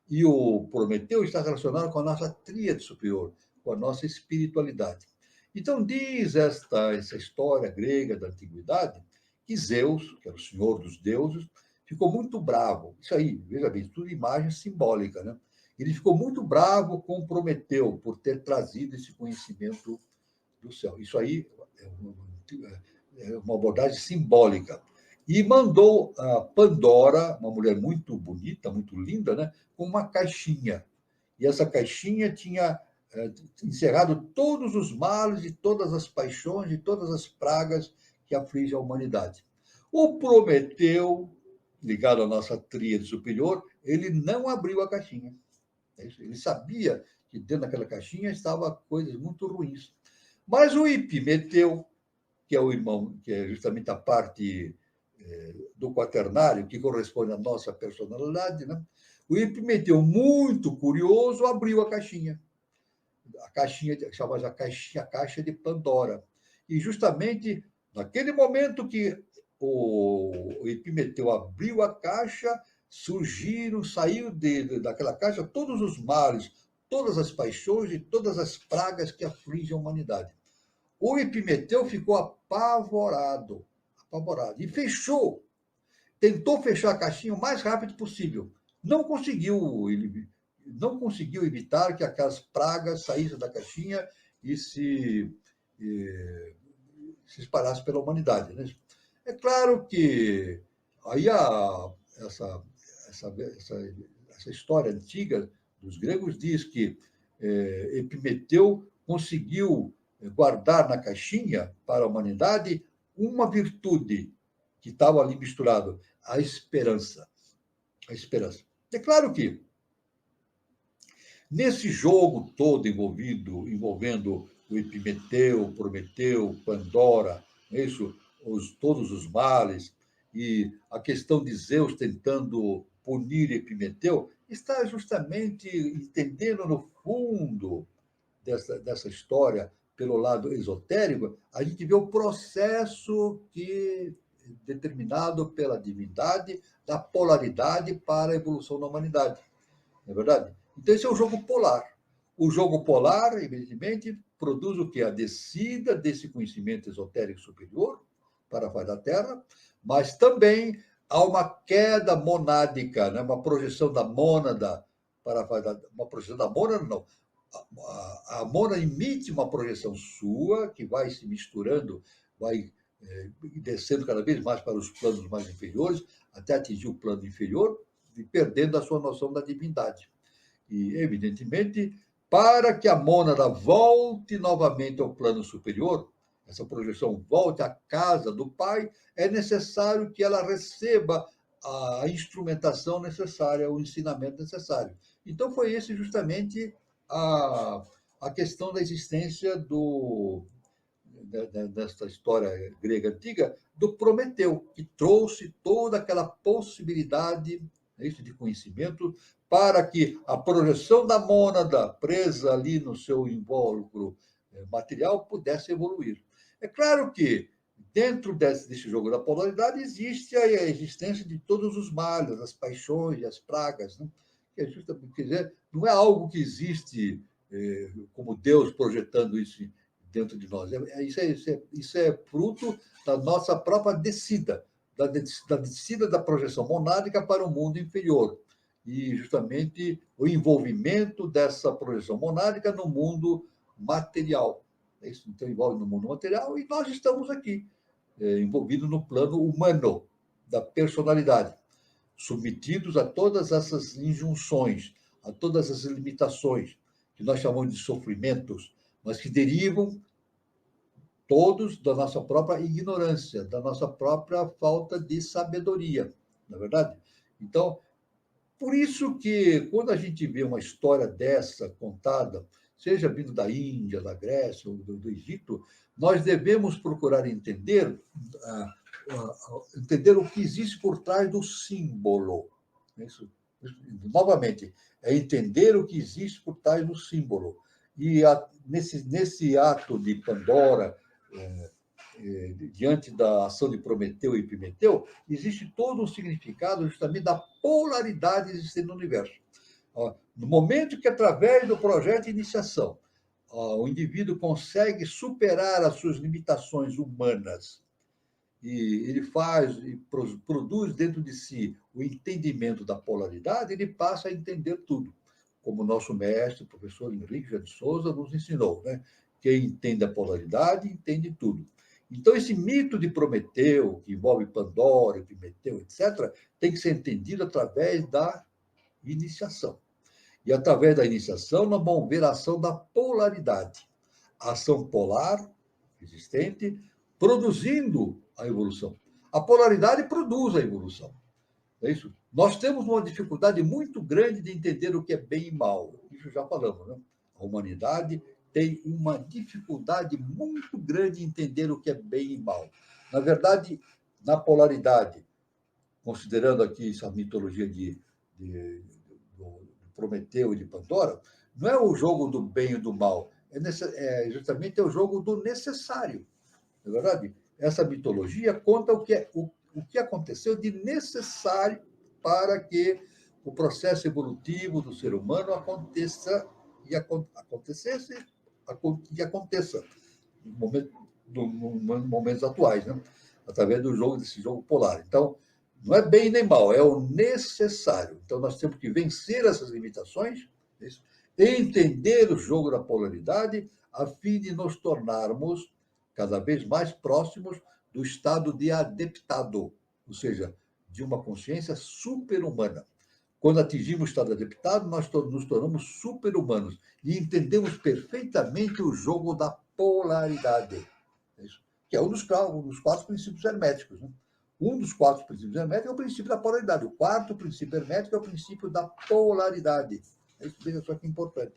E o Prometeu está relacionado com a nossa tríade superior, com a nossa espiritualidade. Então, diz essa história grega da antiguidade que Zeus, que era o senhor dos deuses, ficou muito bravo. Isso aí, veja bem, tudo imagem simbólica, né? Ele ficou muito bravo com Prometeu por ter trazido esse conhecimento do céu. Isso aí é uma abordagem simbólica. E mandou a Pandora, uma mulher muito bonita, muito linda, né, com uma caixinha. E essa caixinha tinha encerrado todos os males e todas as paixões e todas as pragas que afligem a humanidade. O Prometeu, ligado à nossa tríade superior, ele não abriu a caixinha. Ele sabia que dentro daquela caixinha estavam coisas muito ruins. Mas o Epimeteu, que é o irmão, que é justamente a parte do quaternário, que corresponde à nossa personalidade, né? O Epimeteu, muito curioso, abriu a caixinha. A caixinha, chamada a caixa de Pandora. E justamente naquele momento que o Epimeteu abriu a caixa, saiu daquela caixa todos os males, todas as paixões e todas as pragas que afligem a humanidade. O Epimeteu ficou apavorado, e fechou, tentou fechar a caixinha o mais rápido possível. Não conseguiu, ele não conseguiu evitar que aquelas pragas saíssem da caixinha e se espalhassem pela humanidade, né? É claro que aí essa história antiga dos gregos diz que Epimeteu conseguiu guardar na caixinha para a humanidade uma virtude que estava ali misturado, a esperança. A esperança. É claro que nesse jogo todo envolvendo o Epimeteu, Prometeu, Pandora, isso, todos os males, e a questão de Zeus tentando punir Epimeteu, está justamente entendendo no fundo dessa história, pelo lado esotérico, a gente vê o processo determinado pela divindade da polaridade para a evolução da humanidade. Não é verdade? Então, esse é o jogo polar. O jogo polar, evidentemente, produz o que? A descida desse conhecimento esotérico superior para a face da Terra, mas também há uma queda monádica, né? Uma projeção da mônada para a face da... Uma projeção da mônada, não. A mônada emite uma projeção sua, que vai se misturando, vai descendo cada vez mais para os planos mais inferiores, até atingir o plano inferior, e perdendo a sua noção da divindade. E, evidentemente, para que a mônada volte novamente ao plano superior, essa projeção volte à casa do Pai, é necessário que ela receba a instrumentação necessária, o ensinamento necessário. Então, foi esse justamente a questão da existência desta história grega antiga, do Prometeu, que trouxe toda aquela possibilidade de conhecimento para que a projeção da mônada presa ali no seu invólucro material pudesse evoluir. É claro que dentro desse jogo da polaridade existe a existência de todos os males, as paixões, as pragas, né? Que é justamente, quer dizer, não é algo que existe como Deus projetando isso dentro de nós. Isso é fruto da nossa própria descida, da descida da projeção monádica para o mundo inferior. E, justamente, o envolvimento dessa projeção monádica no mundo material. Isso, então, envolve no mundo material e nós estamos aqui, envolvidos no plano humano, da personalidade, submetidos a todas essas injunções, a todas essas limitações, que nós chamamos de sofrimentos, mas que derivam todos da nossa própria ignorância, da nossa própria falta de sabedoria, não é verdade? Então, por isso que, quando a gente vê uma história dessa contada, seja vindo da Índia, da Grécia ou do Egito, nós devemos procurar entender o que existe por trás do símbolo. Novamente, é entender o que existe por trás do símbolo. E nesse ato de Pandora, diante da ação de Prometeu e Epimeteu, existe todo um significado justamente da polaridade existente no universo. No momento que, através do projeto de iniciação, o indivíduo consegue superar as suas limitações humanas e ele faz e produz dentro de si o entendimento da polaridade, ele passa a entender tudo, como o nosso mestre, o professor Henrique de Souza, nos ensinou, né? Quem entende a polaridade, entende tudo. Então, esse mito de Prometeu, que envolve Pandora, Epimeteu, etc., tem que ser entendido através da iniciação. E, através da iniciação, nós vamos ver a ação da polaridade. A ação polar existente, produzindo a evolução. A polaridade produz a evolução. É isso? Nós temos uma dificuldade muito grande de entender o que é bem e mal. Isso já falamos, né? A humanidade tem uma dificuldade muito grande em entender o que é bem e mal. Na verdade, na polaridade, considerando aqui essa mitologia do Prometeu e de Pandora, não é o jogo do bem e do mal, justamente o jogo do necessário. Não é verdade? Essa mitologia conta o que aconteceu de necessário para que o processo evolutivo do ser humano aconteça e acontecesse e aconteça nos momentos atuais, né? Através desse jogo polar. Então, não é bem nem mal, é o necessário. Então, nós temos que vencer essas limitações, entender o jogo da polaridade, a fim de nos tornarmos cada vez mais próximos do estado de adeptado, ou seja, de uma consciência super-humana. Quando atingimos o estado de adeptado, nós nos tornamos super-humanos e entendemos perfeitamente o jogo da polaridade, que é um dos 4 princípios herméticos, né? Um dos 4 princípios herméticos é o princípio da polaridade. O 4º princípio hermético é o princípio da polaridade. Veja só que importante.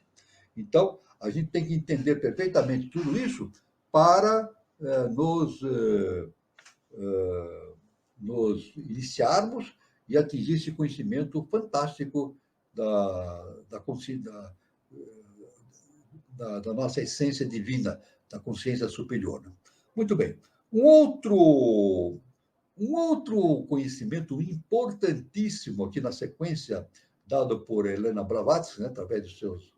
Então, a gente tem que entender perfeitamente tudo isso para nos iniciarmos e atingir esse conhecimento fantástico da nossa essência divina, da consciência superior. Muito bem. Um outro conhecimento importantíssimo aqui na sequência, dado por Helena Blavatsky, né, através dos seus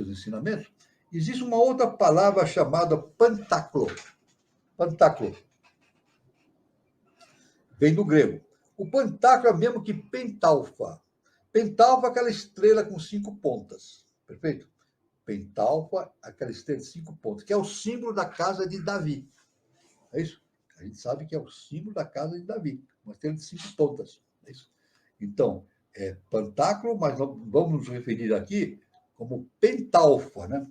ensinamentos, existe uma outra palavra chamada pantáclo. Pantáclo. Vem do grego. O pantáclo é o mesmo que pentalfa. Pentalfa é aquela estrela com 5 pontas. Perfeito? Pentalfa, aquela estrela de 5 pontas, que é o símbolo da casa de Davi. É isso? A gente sabe que é o símbolo da casa de Davi, uma estrela de 5 pontas. É isso? Então, é pantáclo, mas vamos nos referir aqui como pentalfa, né?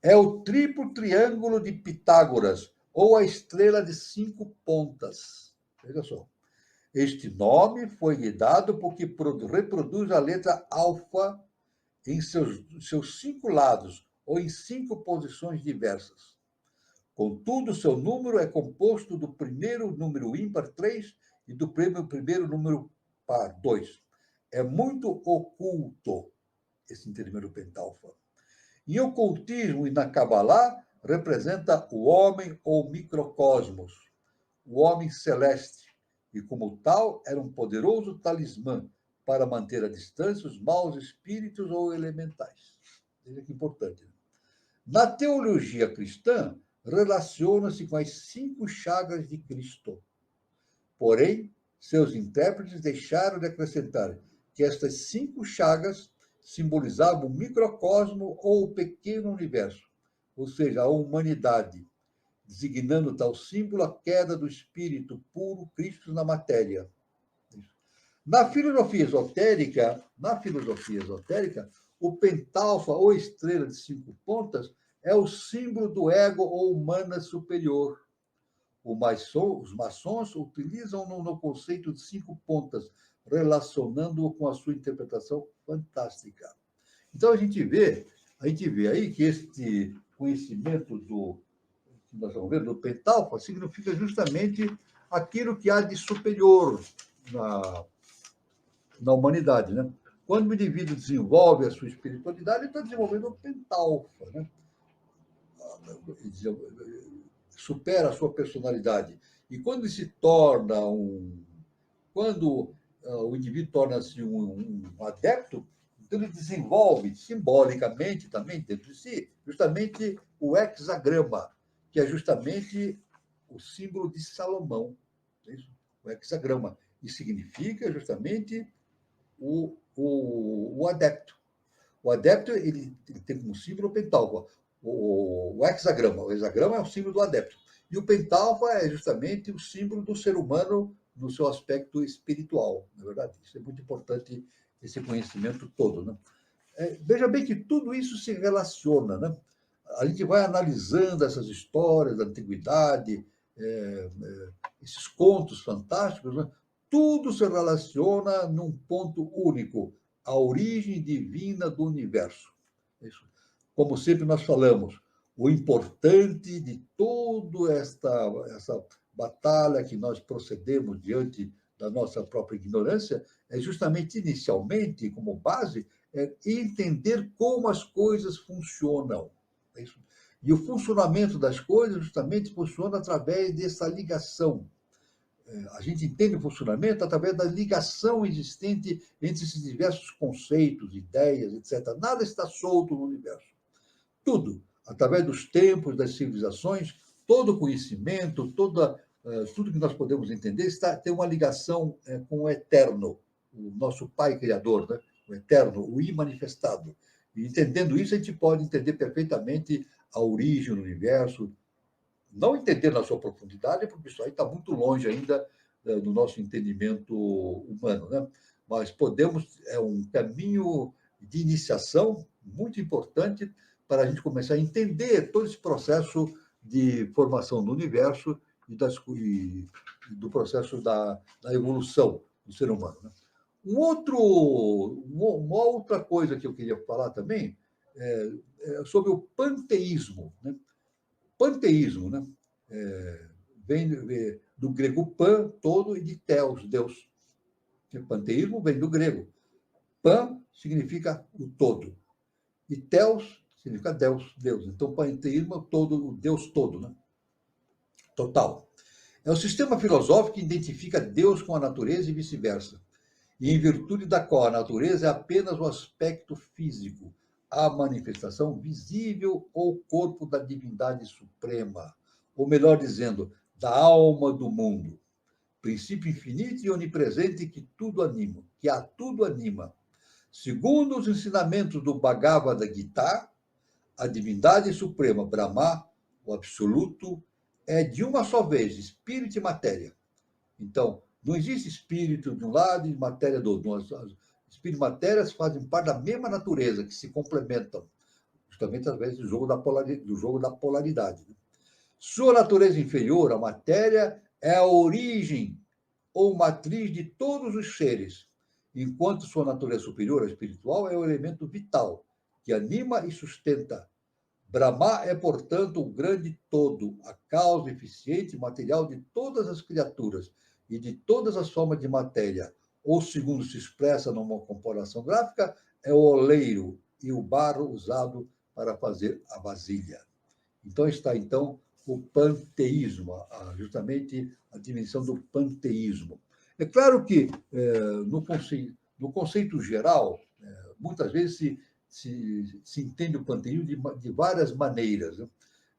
É o triplo triângulo de Pitágoras, ou a estrela de 5 pontas. Veja só. Este nome foi lhe dado porque reproduz a letra alfa em seus 5 lados, ou em 5 posições diversas. Contudo, seu número é composto do primeiro número ímpar, 3, e do primeiro número par, 2. É muito oculto esse entendimento pentalfa. Em ocultismo e na Kabbalah, representa o homem ou microcosmos, o homem celeste, e como tal, era um poderoso talismã para manter à distância os maus espíritos ou elementais. Veja que importante. Na teologia cristã, relaciona-se com as 5 chagas de Cristo. Porém, seus intérpretes deixaram de acrescentar que estas 5 chagas simbolizavam o microcosmo ou o pequeno universo, ou seja, a humanidade, designando tal símbolo a queda do espírito puro Cristo na matéria. Na filosofia esotérica, o pentalfa ou estrela de 5 pontas é o símbolo do ego ou humana superior. Os maçons utilizam-no no conceito de 5 pontas, relacionando-o com a sua interpretação fantástica. Então, a gente vê aí que este conhecimento que nós vamos ver, do pentalfa, significa justamente aquilo que há de superior na humanidade, né? Quando o indivíduo desenvolve a sua espiritualidade, ele está desenvolvendo o pentalfa, né? Supera a sua personalidade. E quando quando o indivíduo torna-se um adepto, Então, ele desenvolve simbolicamente também, dentro de si, justamente o hexagrama, que é justamente o símbolo de Salomão. É isso? O hexagrama. E significa justamente o adepto. O adepto ele tem como símbolo o pentalva, o hexagrama. O hexagrama é o símbolo do adepto. E o pentalva é justamente o símbolo do ser humano no seu aspecto espiritual, na verdade. Isso é muito importante, esse conhecimento todo. Né? Veja bem que tudo isso se relaciona. Né? A gente vai analisando essas histórias da antiguidade, esses contos fantásticos, né? Tudo se relaciona num ponto único, a origem divina do universo. Como sempre nós falamos, o importante de toda essa batalha que nós procedemos diante da nossa própria ignorância é justamente, inicialmente, como base, entender como as coisas funcionam. É isso. E o funcionamento das coisas justamente funciona através dessa ligação. A gente entende o funcionamento através da ligação existente entre esses diversos conceitos, ideias, etc. Nada está solto no universo. Tudo, através dos tempos, das civilizações, todo o conhecimento, tudo que nós podemos entender tem uma ligação com o eterno, o nosso Pai Criador, né? O eterno, o imanifestado. E entendendo isso, a gente pode entender perfeitamente a origem do universo, não entender na sua profundidade, porque isso aí está muito longe ainda do nosso entendimento humano, né? Mas é um caminho de iniciação muito importante para a gente começar a entender todo esse processo de formação do universo e do processo da evolução do ser humano. Né? Uma outra coisa que eu queria falar também é sobre o panteísmo. Né? Panteísmo, né? Vem do grego pan, todo, e de theos, Deus. Panteísmo vem do grego. Pan significa o todo. E theos significa Deus, Deus. Então, panteísmo é o Deus todo, né? Total. É o sistema filosófico que identifica Deus com a natureza e vice-versa, e em virtude da qual a natureza é apenas o aspecto físico, a manifestação visível ou corpo da divindade suprema, ou melhor dizendo, da alma do mundo, princípio infinito e onipresente que a tudo anima. Segundo os ensinamentos do Bhagavad Gita, a divindade suprema, Brahma, o absoluto, é de uma só vez, espírito e matéria. Então, não existe espírito de um lado e matéria do outro. Espírito e matéria fazem parte da mesma natureza, que se complementam, justamente através do jogo da polaridade. Sua natureza inferior, a matéria, é a origem ou matriz de todos os seres, enquanto sua natureza superior, a espiritual, é o elemento vital, que anima e sustenta. Brahma é, portanto, o grande todo, a causa eficiente e material de todas as criaturas e de todas as formas de matéria, ou, segundo se expressa numa comparação gráfica, é o oleiro e o barro usado para fazer a vasilha. Então está, o panteísmo, justamente a dimensão do panteísmo. É claro que, no conceito geral, muitas vezes se entende o panteísmo de várias maneiras. Né?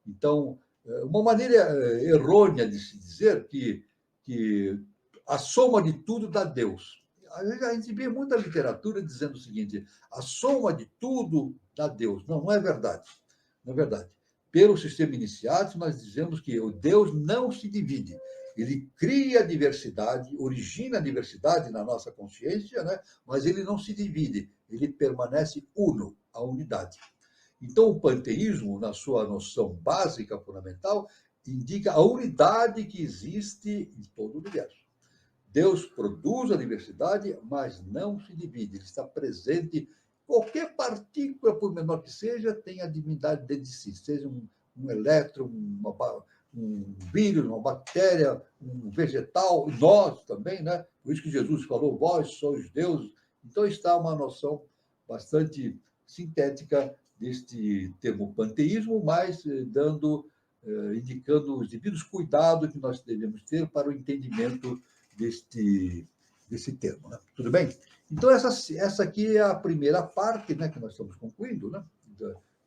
Então, uma maneira errônea de se dizer que a soma de tudo dá Deus. A gente vê muita literatura dizendo o seguinte: a soma de tudo dá Deus. Não é verdade. Não é verdade. Pelo sistema iniciático, nós dizemos que o Deus não se divide. Ele cria a diversidade, origina a diversidade na nossa consciência, né? Mas ele não se divide, ele permanece uno, a unidade. Então, o panteísmo, na sua noção básica, fundamental, indica a unidade que existe em todo o universo. Deus produz a diversidade, mas não se divide, ele está presente. Qualquer partícula, por menor que seja, tem a divindade dentro de si, seja um elétron, um vírus, uma bactéria, um vegetal, nós também, né? Por isso que Jesus falou, vós sois deuses. Então está uma noção bastante sintética deste termo panteísmo, mas indicando os devidos cuidados que nós devemos ter para o entendimento deste desse termo, né? Tudo bem? Então, essa aqui é a primeira parte, né, que nós estamos concluindo, né,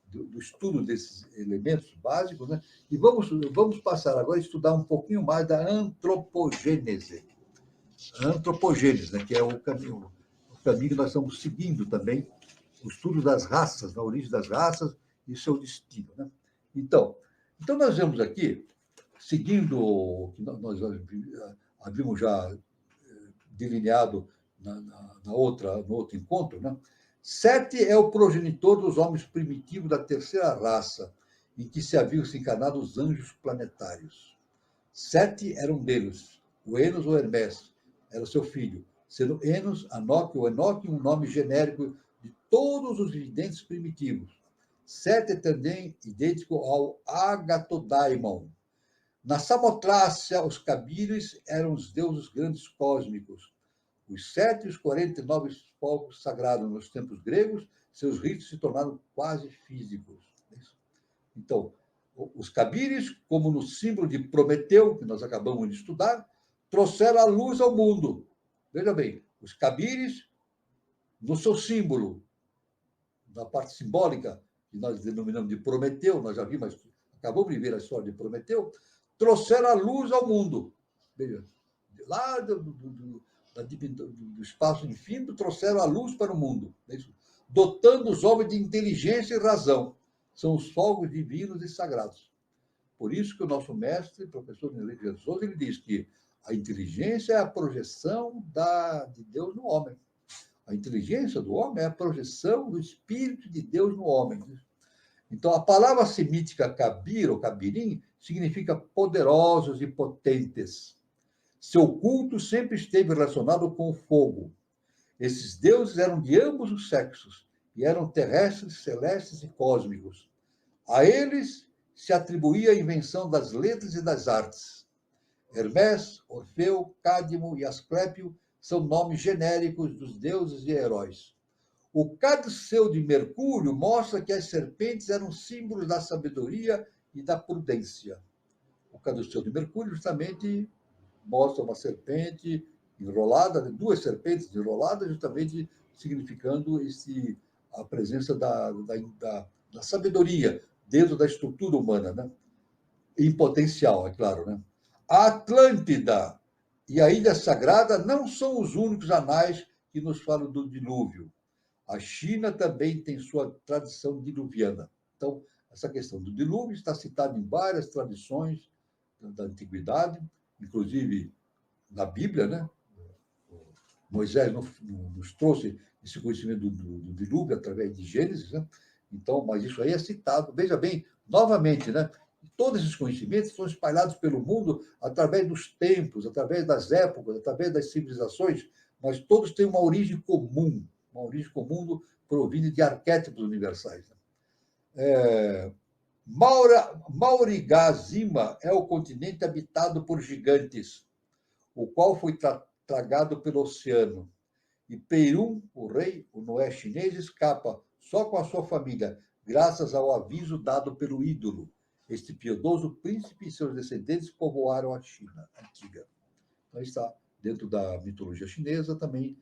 do estudo desses elementos básicos, né? E vamos passar agora a estudar um pouquinho mais da antropogênese. A antropogênese, né, que é o caminho que nós estamos seguindo também, o estudo das raças, a origem das raças e seu destino, né? Então nós vemos aqui, seguindo o que nós havíamos já delineado no outro encontro, né? Sete é o progenitor dos homens primitivos da terceira raça, em que se haviam se encarnado os anjos planetários. Sete era um deles, o Enos ou Hermes, era seu filho, sendo Enos, Anoque ou Enoque um nome genérico de todos os videntes primitivos. Sete é também idêntico ao Agatodaimon. Na Samotrácia, os Cabires eram os deuses grandes cósmicos. Os 7 e os 49 povos sagrados nos tempos gregos, seus ritos se tornaram quase físicos. Então, os Cabires, como no símbolo de Prometeu, que nós acabamos de estudar, trouxeram a luz ao mundo. Veja bem, os Cabires, no seu símbolo, na parte simbólica, que nós denominamos de Prometeu, nós já vimos, acabamos de ver a história de Prometeu, trouxeram a luz ao mundo. Veja, lá do espaço infinito, trouxeram a luz para o mundo, dotando os homens de inteligência e razão. São os fogos divinos e sagrados. Por isso que o nosso mestre, professor Henrique de Souza, ele diz que a inteligência é a projeção de Deus no homem. A inteligência do homem é a projeção do Espírito de Deus no homem. Então, a palavra semítica kabir, ou kabirim, significa poderosos e potentes. Seu culto sempre esteve relacionado com o fogo. Esses deuses eram de ambos os sexos e eram terrestres, celestes e cósmicos. A eles se atribuía a invenção das letras e das artes. Hermes, Orfeu, Cádmo e Asclépio são nomes genéricos dos deuses e heróis. O caduceu de Mercúrio mostra que as serpentes eram símbolos da sabedoria e da prudência. O caduceu de Mercúrio justamente mostra uma serpente enrolada, duas serpentes enroladas, justamente significando a presença da sabedoria dentro da estrutura humana, né? Em potencial, é claro, né? A Atlântida e a Ilha Sagrada não são os únicos anais que nos falam do dilúvio. A China também tem sua tradição diluviana. Então, essa questão do dilúvio está citada em várias tradições da antiguidade, inclusive na Bíblia, né? Moisés nos trouxe esse conhecimento do dilúvio através de Gênesis, né? Então, mas isso aí é citado. Veja bem, novamente, né? Todos esses conhecimentos são espalhados pelo mundo através dos tempos, através das épocas, através das civilizações, mas todos têm uma origem comum provinda de arquétipos universais. Maurigazima é o continente habitado por gigantes, o qual foi tragado pelo oceano. E Peirum, o rei, o Noé chinês, escapa só com a sua família, graças ao aviso dado pelo ídolo. Este piedoso príncipe e seus descendentes povoaram a China antiga. Então, está dentro da mitologia chinesa, também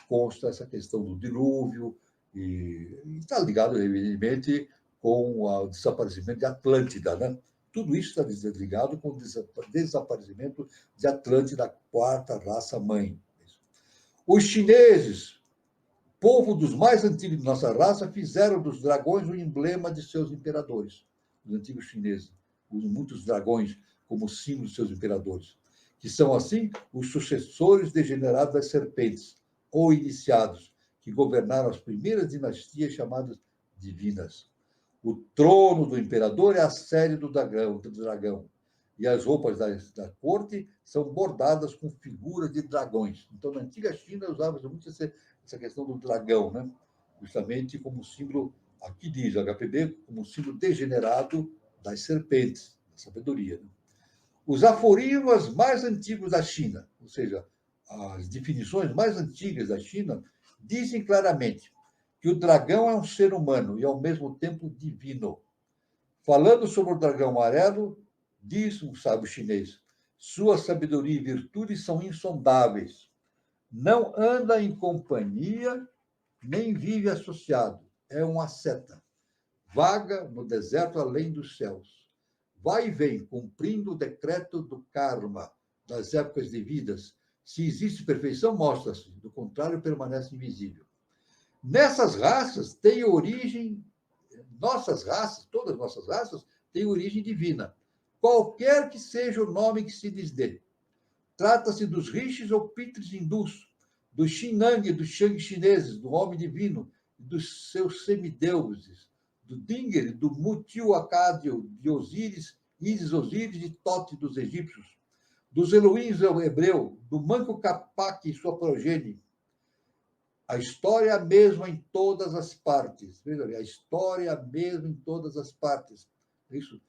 consta essa questão do dilúvio, e está ligado, evidentemente, com o desaparecimento de Atlântida, né? Tudo isso está ligado com o desaparecimento de Atlântida, a quarta raça-mãe. Os chineses, povo dos mais antigos de nossa raça, fizeram dos dragões o emblema de seus imperadores. Os antigos chineses usam muitos dragões como símbolo de seus imperadores, que são, assim, os sucessores degenerados das serpentes, ou iniciados, que governaram as primeiras dinastias chamadas divinas. O trono do imperador é a sede do dragão, e as roupas da corte são bordadas com figuras de dragões. Então, na antiga China, usava muito essa questão do dragão, né? Justamente como símbolo, aqui diz o HPB, como símbolo degenerado das serpentes, da sabedoria. Né? Os aforismos mais antigos da China, ou seja, as definições mais antigas da China, dizem claramente que o dragão é um ser humano e, ao mesmo tempo, divino. Falando sobre o dragão amarelo, diz um sábio chinês, sua sabedoria e virtude são insondáveis. Não anda em companhia, nem vive associado. É um asceta. Vaga no deserto além dos céus. Vai e vem, cumprindo o decreto do karma, das épocas devidas. Se existe perfeição, mostra-se. Do contrário, permanece invisível. Nessas raças tem origem, nossas raças, todas as nossas raças, têm origem divina. Qualquer que seja o nome que se lhes dê. Trata-se dos rishis ou pitres hindus, do Xinang, dos Shang chineses, do homem divino, dos seus semideuses, do Dinger, do Mutil Acádio, de Osíris, Ísis e Tote dos egípcios, dos Elohims hebreu, do Manco Capac e sua progênie. A história é a mesma em todas as partes. Veja, a história é a mesma em todas as partes. Isso,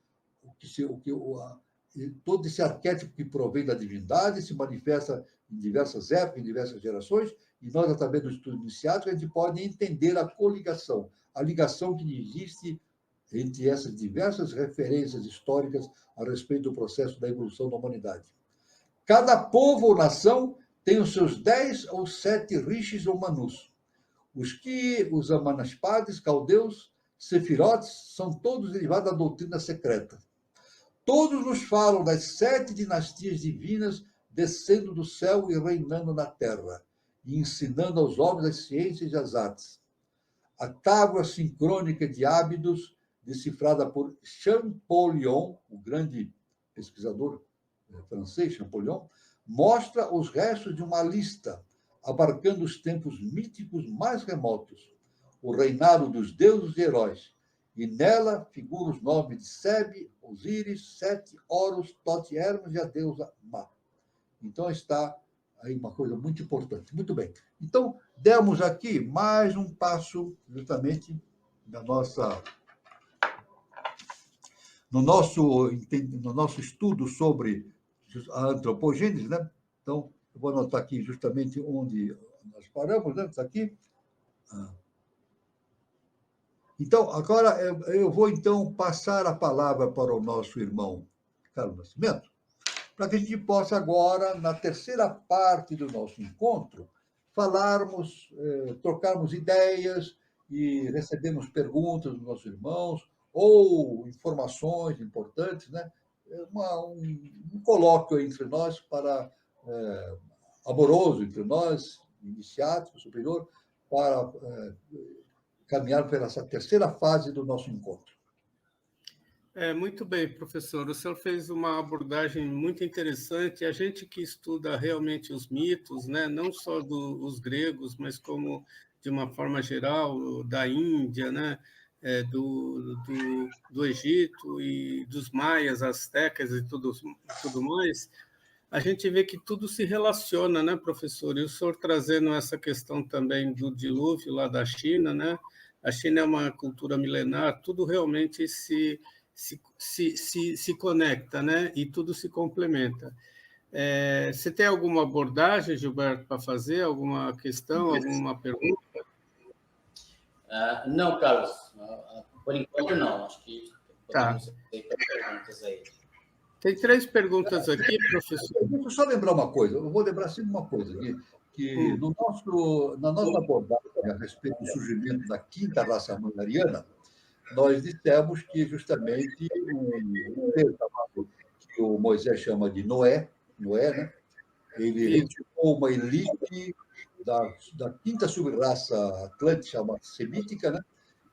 todo esse arquétipo que provém da divindade se manifesta em diversas épocas, em diversas gerações, e nós, através do estudo iniciático, a gente pode entender a coligação, a ligação que existe entre essas diversas referências históricas a respeito do processo da evolução da humanidade. Cada povo ou nação tem os seus 10 ou 7 rishis ou manus. Os Amanaspades, caldeus, sefirotes, são todos derivados da doutrina secreta. Todos nos falam das 7 dinastias divinas descendo do céu e reinando na terra, e ensinando aos homens as ciências e as artes. A tábua sincrônica de Ábidos, decifrada por Champollion, o grande pesquisador francês, Champollion, mostra os restos de uma lista, abarcando os tempos míticos mais remotos, o reinado dos deuses e heróis, e nela figuram os nomes de Seb, Osíris, Sete, Horus, Tote, Hermes e a deusa Ma. Então está aí uma coisa muito importante. Muito bem. Então, demos aqui mais um passo, justamente, no nosso estudo sobre a antropogênese, né? Então, eu vou anotar aqui justamente onde nós paramos, né? Está aqui. Então, agora eu vou então passar a palavra para o nosso irmão Carlos Nascimento, para que a gente possa agora, na terceira parte do nosso encontro, falarmos, trocarmos ideias e recebermos perguntas dos nossos irmãos ou informações importantes, né? Um colóquio entre nós amoroso entre nós, iniciático, superior, para caminhar pela essa terceira fase do nosso encontro. Muito bem, professor. O senhor fez uma abordagem muito interessante. A gente que estuda realmente os mitos, né, não só dos gregos, mas como, de uma forma geral, da Índia, né, do Egito e dos maias, astecas e tudo mais, a gente vê que tudo se relaciona, né, professor? E o senhor trazendo essa questão também do dilúvio lá da China, né? A China é uma cultura milenar, tudo realmente se conecta, né? E tudo se complementa. Você tem alguma abordagem, Gilberto, para fazer? Alguma questão, alguma pergunta? Não, Carlos. Por enquanto, não. Acho que podemos ter perguntas aí. Tem 3 perguntas aqui, professor. Deixa eu só lembrar uma coisa. Eu vou lembrar sempre uma coisa, que na nossa abordagem a respeito do surgimento da quinta raça ariana, nós dissemos que justamente um ser que o Moisés chama de Noé, né? Ele retirou uma elite da quinta subraça atlântica, chamada semítica, né?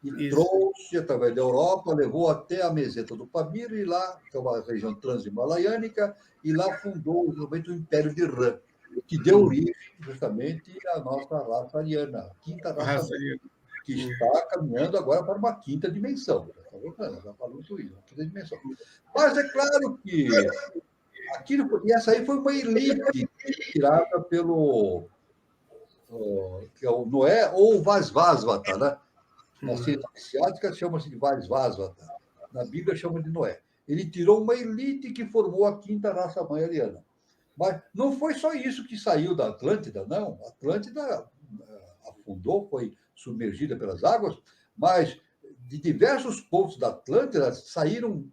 E trouxe, através da Europa, levou até a meseta do Pamir, e lá, que é uma região transimalaiânica, e lá fundou justamente o Império de Irã, que deu origem justamente à nossa raça ariana, a quinta raça ariana, que está caminhando agora para uma quinta dimensão. Já falou isso, uma quinta dimensão. Mas é claro que e essa aí foi uma elite tirada pelo que é o Noé ou o Vasvasvata, né? Na ciência asiática chama-se de Vaisvasvata. Na Bíblia chama de Noé. Ele tirou uma elite que formou a quinta raça mãe ariana. Mas não foi só isso que saiu da Atlântida, não. A Atlântida afundou, foi submergida pelas águas, mas de diversos pontos da Atlântida saíram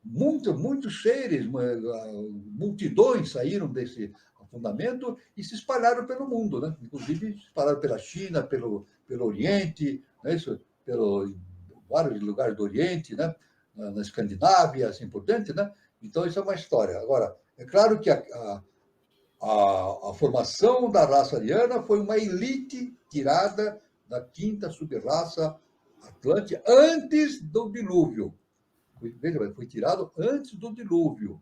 muitos seres, multidões saíram aprofundamento e se espalharam pelo mundo, né? Inclusive se espalharam pela China, pelo Oriente, né? Isso, pelo vários lugares do Oriente, né? Na Escandinávia, assim por diante, né? Então, isso é uma história. Agora, é claro que a formação da raça ariana foi uma elite tirada da quinta subraça Atlântica antes do dilúvio. Veja, foi tirado antes do dilúvio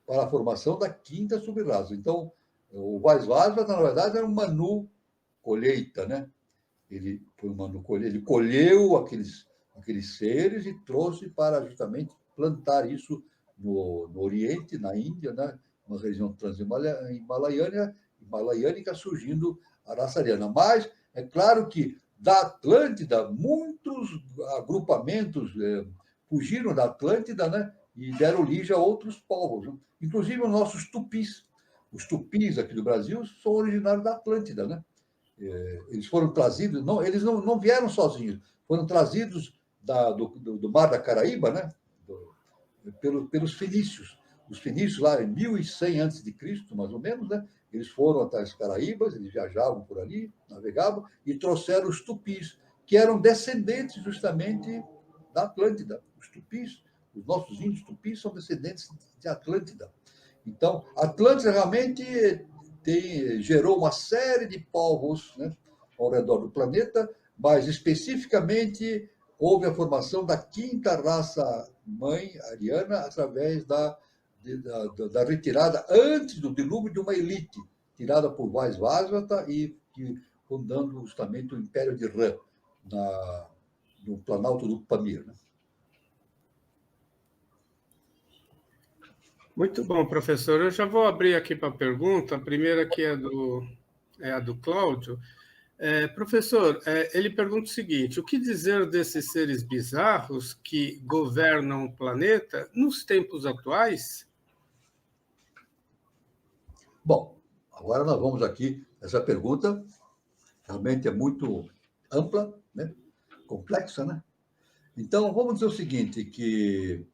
para a formação da quinta subraça. Então, o Vaisvasva, na verdade, era um Manu colheita, né? Ele foi um Manu colheita, ele colheu aqueles seres e trouxe para justamente plantar isso no Oriente, na Índia, né? Uma região himalaiânica, surgindo a raça ariana. Mas é claro que da Atlântida, muitos agrupamentos fugiram da Atlântida, né? E deram origem a outros povos, né? Inclusive os nossos tupis. Os tupis aqui do Brasil são originários da Atlântida, né? Eles foram trazidos, eles não vieram sozinhos, foram trazidos do Mar da Caraíba, né? Pelos fenícios. Os fenícios, lá em 1100 a.C., mais ou menos, né? Eles foram até as Caraíbas, eles viajavam por ali, navegavam, e trouxeram os tupis, que eram descendentes justamente da Atlântida. Os tupis, os nossos índios tupis, são descendentes de Atlântida. Então, Atlântida realmente gerou uma série de povos, né, ao redor do planeta, mas especificamente houve a formação da quinta raça mãe ariana através da retirada antes do dilúvio de uma elite, tirada por Vaisvasvata e fundando justamente o Império de Rã, no Planalto do Pamir. Né? Muito bom, professor. Eu já vou abrir aqui para a pergunta. A primeira aqui é a do Cláudio. Professor, ele pergunta o seguinte: o que dizer desses seres bizarros que governam o planeta nos tempos atuais? Bom, agora nós vamos aqui, essa pergunta realmente é muito ampla, né? Complexa, né? Então, vamos dizer o seguinte, que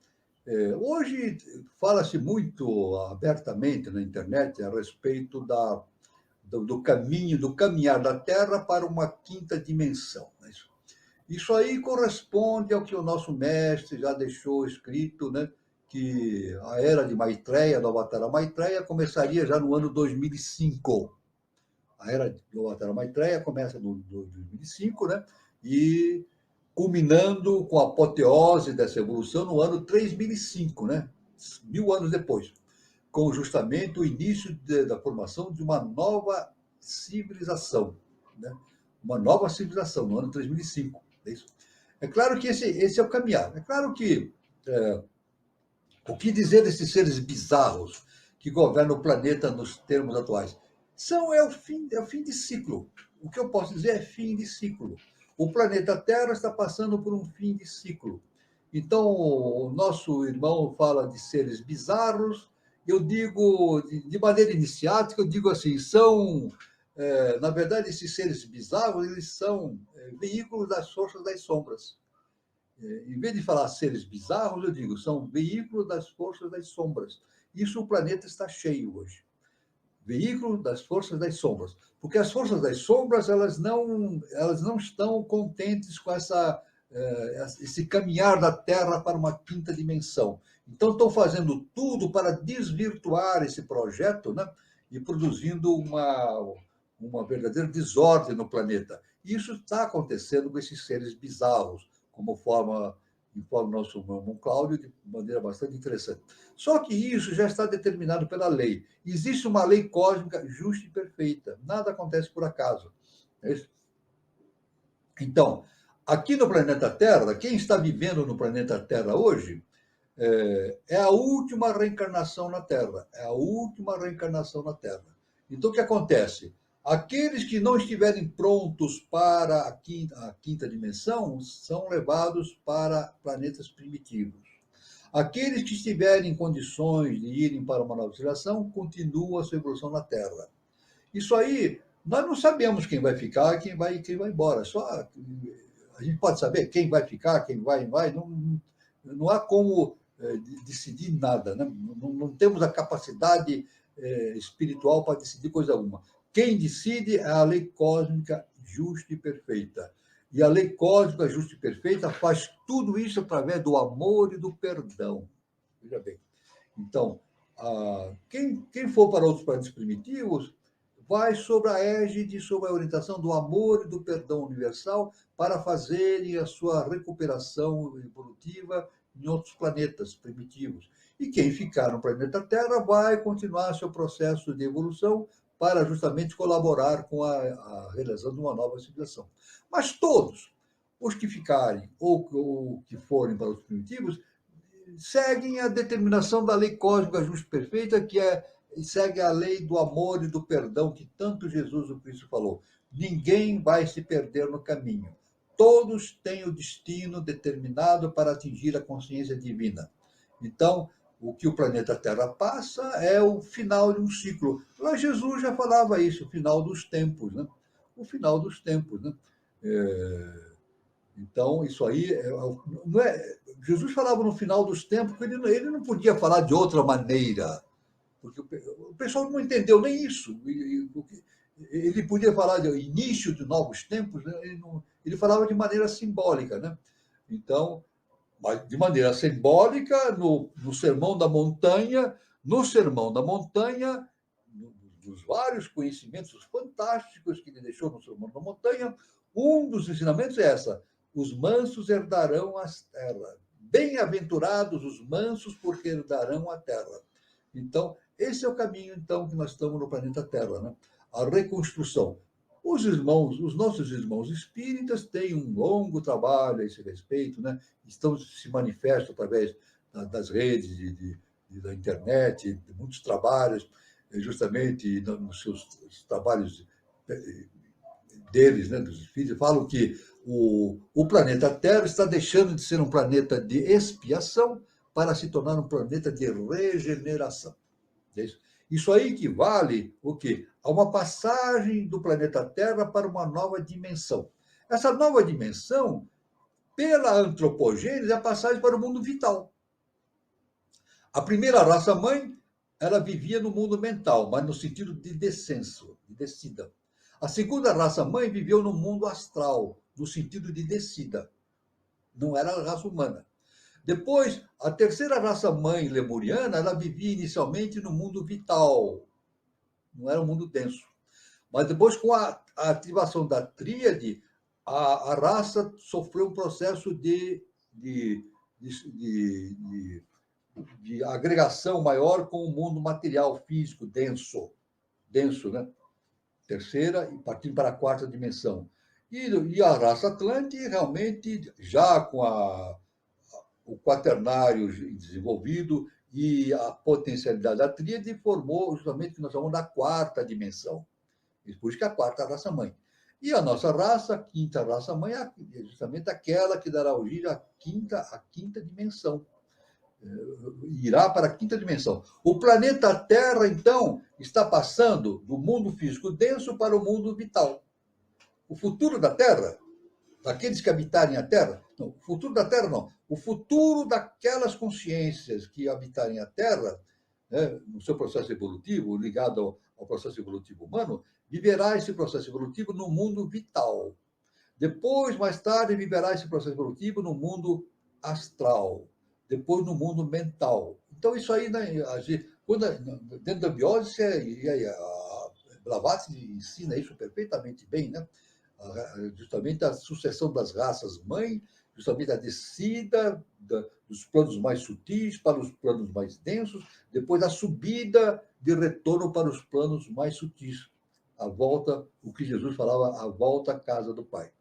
hoje fala-se muito abertamente na internet a respeito do caminhar da Terra para uma quinta dimensão. Né? Isso aí corresponde ao que o nosso mestre já deixou escrito, né? Que a era de Maitreya, do Avatara Maitreya, começaria já no ano 2005. A era do Avatara Maitreya começa no 2005, né? E culminando com a apoteose dessa evolução no ano 3005, né? 1000 anos depois, com justamente o início da formação de uma nova civilização, né? Uma nova civilização no ano 3005. É isso. É claro que esse é o caminhar. É claro que o que dizer desses seres bizarros que governam o planeta nos termos atuais? É o fim de ciclo. O que eu posso dizer é fim de ciclo. O planeta Terra está passando por um fim de ciclo. Então, o nosso irmão fala de seres bizarros. Eu digo, de maneira iniciática, eu digo assim, na verdade, esses seres bizarros, eles são veículos das forças das sombras. Em vez de falar seres bizarros, eu digo, são veículos das forças das sombras. Isso o planeta está cheio hoje. Veículo das forças das sombras. Porque as forças das sombras, elas não estão contentes com esse caminhar da Terra para uma quinta dimensão. Então, estão fazendo tudo para desvirtuar esse projeto, né? E produzindo uma verdadeira desordem no planeta. Isso está acontecendo com esses seres bizarros, como informa o nosso irmão Cláudio, de maneira bastante interessante. Só que isso já está determinado pela lei. Existe uma lei cósmica justa e perfeita. Nada acontece por acaso. É isso? Então, aqui no planeta Terra, quem está vivendo no planeta Terra hoje é a última reencarnação na Terra. É a última reencarnação na Terra. Então, o que acontece? Aqueles que não estiverem prontos para a quinta dimensão são levados para planetas primitivos. Aqueles que estiverem em condições de irem para uma nova civilização continuam a sua evolução na Terra. Isso aí, nós não sabemos quem vai ficar e quem vai embora. Só a gente pode saber quem vai ficar, quem vai. Não há como decidir nada. Né? Não temos a capacidade espiritual para decidir coisa alguma. Quem decide é a lei cósmica justa e perfeita. E a lei cósmica justa e perfeita faz tudo isso através do amor e do perdão. Veja bem. Então, quem for para outros planetas primitivos vai sobre a égide, sob a orientação do amor e do perdão universal para fazerem a sua recuperação evolutiva em outros planetas primitivos. E quem ficar no planeta Terra vai continuar seu processo de evolução para justamente colaborar com a realização de uma nova civilização. Mas todos os que ficarem ou que forem para os primitivos seguem a determinação da lei cósmica justa e perfeita, que segue a lei do amor e do perdão que tanto Jesus o Cristo falou. Ninguém vai se perder no caminho. Todos têm o destino determinado para atingir a consciência divina. Então, o que o planeta Terra passa é o final de um ciclo. Lá Jesus já falava isso, o final dos tempos, né? O final dos tempos, né? Então, isso aí não é. Jesus falava no final dos tempos que ele não podia falar de outra maneira, porque o pessoal não entendeu nem isso. Ele podia falar de início de novos tempos, né? Ele falava de maneira simbólica, né? Então, mas de maneira simbólica, no Sermão da Montanha, dos vários conhecimentos fantásticos que ele deixou no Sermão da Montanha, um dos ensinamentos é essa: os mansos herdarão as terras. Bem-aventurados os mansos, porque herdarão a terra. Então, esse é o caminho, então, que nós estamos no planeta Terra, né? A reconstrução. Os nossos irmãos espíritas têm um longo trabalho a esse respeito, né? Se manifestam através das redes, da internet, de muitos trabalhos, justamente nos seus trabalhos deles, né, dos espíritos, falam que o planeta Terra está deixando de ser um planeta de expiação para se tornar um planeta de regeneração. Isso aí equivale o quê? A uma passagem do planeta Terra para uma nova dimensão. Essa nova dimensão, pela antropogênese, é a passagem para o mundo vital. A primeira raça-mãe, ela vivia no mundo mental, mas no sentido de descenso, de descida. A segunda raça-mãe viveu no mundo astral, no sentido de descida. Não era a raça humana. Depois, a terceira raça-mãe lemuriana, ela vivia inicialmente no mundo vital. Não era um mundo denso. Mas depois, com a ativação da tríade, a raça sofreu um processo de agregação maior com o mundo material, físico, denso, né? Terceira e partindo para a quarta dimensão. E a raça Atlante, realmente, já com o quaternário desenvolvido e a potencialidade da tríade, formou justamente o que nós chamamos da quarta dimensão. Por isso que é a quarta raça-mãe. E a nossa raça, a quinta raça-mãe, é justamente aquela que dará origem à quinta dimensão. Irá para a quinta dimensão. O planeta Terra, então, está passando do mundo físico denso para o mundo vital. O futuro da Terra, daqueles que habitarem a Terra, não, o futuro da Terra não, o futuro daquelas consciências que habitarem a Terra, né, no seu processo evolutivo, ligado ao processo evolutivo humano, viverá esse processo evolutivo no mundo vital. Depois, mais tarde, viverá esse processo evolutivo no mundo astral. Depois no mundo mental. Então, isso aí, né, dentro da biose, a Blavatsky ensina isso perfeitamente bem, né? Justamente a sucessão das raças-mãe, justamente a descida dos planos mais sutis para os planos mais densos, depois a subida de retorno para os planos mais sutis. A volta, o que Jesus falava, a volta à casa do Pai.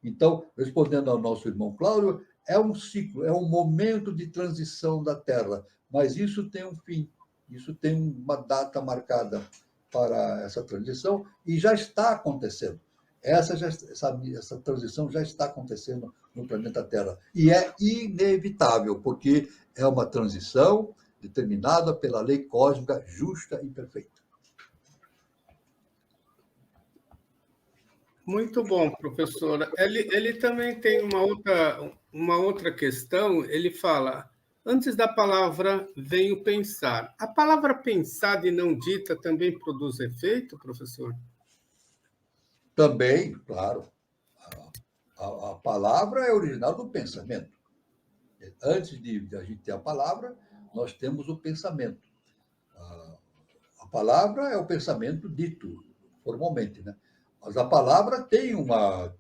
Então, respondendo ao nosso irmão Cláudio, é um ciclo, é um momento de transição da Terra, mas isso tem um fim, isso tem uma data marcada para essa transição e já está acontecendo. Essa transição já está acontecendo no planeta Terra e é inevitável, porque é uma transição determinada pela lei cósmica justa e perfeita. Muito bom, professora. Ele também tem uma outra questão. Ele fala: Antes da palavra vem o pensar. A palavra pensada e não dita também produz efeito, professor? Também, claro, a palavra é original do pensamento. Antes de a gente ter a palavra, nós temos o pensamento. A palavra é o pensamento dito formalmente, né? Mas a palavra tem uma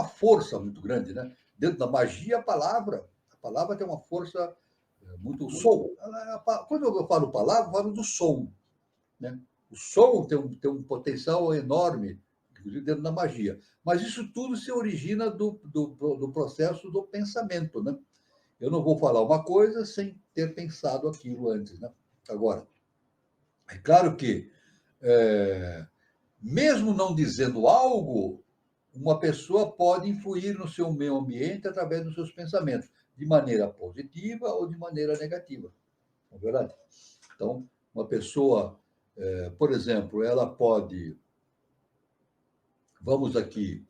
força muito grande, né? Dentro da magia, a palavra tem uma força muito som. Quando eu falo palavra, eu falo do som, né? O som tem um potencial enorme, inclusive dentro da magia. Mas isso tudo se origina do processo do pensamento, né? Eu não vou falar uma coisa sem ter pensado aquilo antes, né? Agora, é claro que, mesmo não dizendo algo, uma pessoa pode influir no seu meio ambiente através dos seus pensamentos, de maneira positiva ou de maneira negativa. Não é verdade? Então, uma pessoa, por exemplo, ela pode. Vamos aqui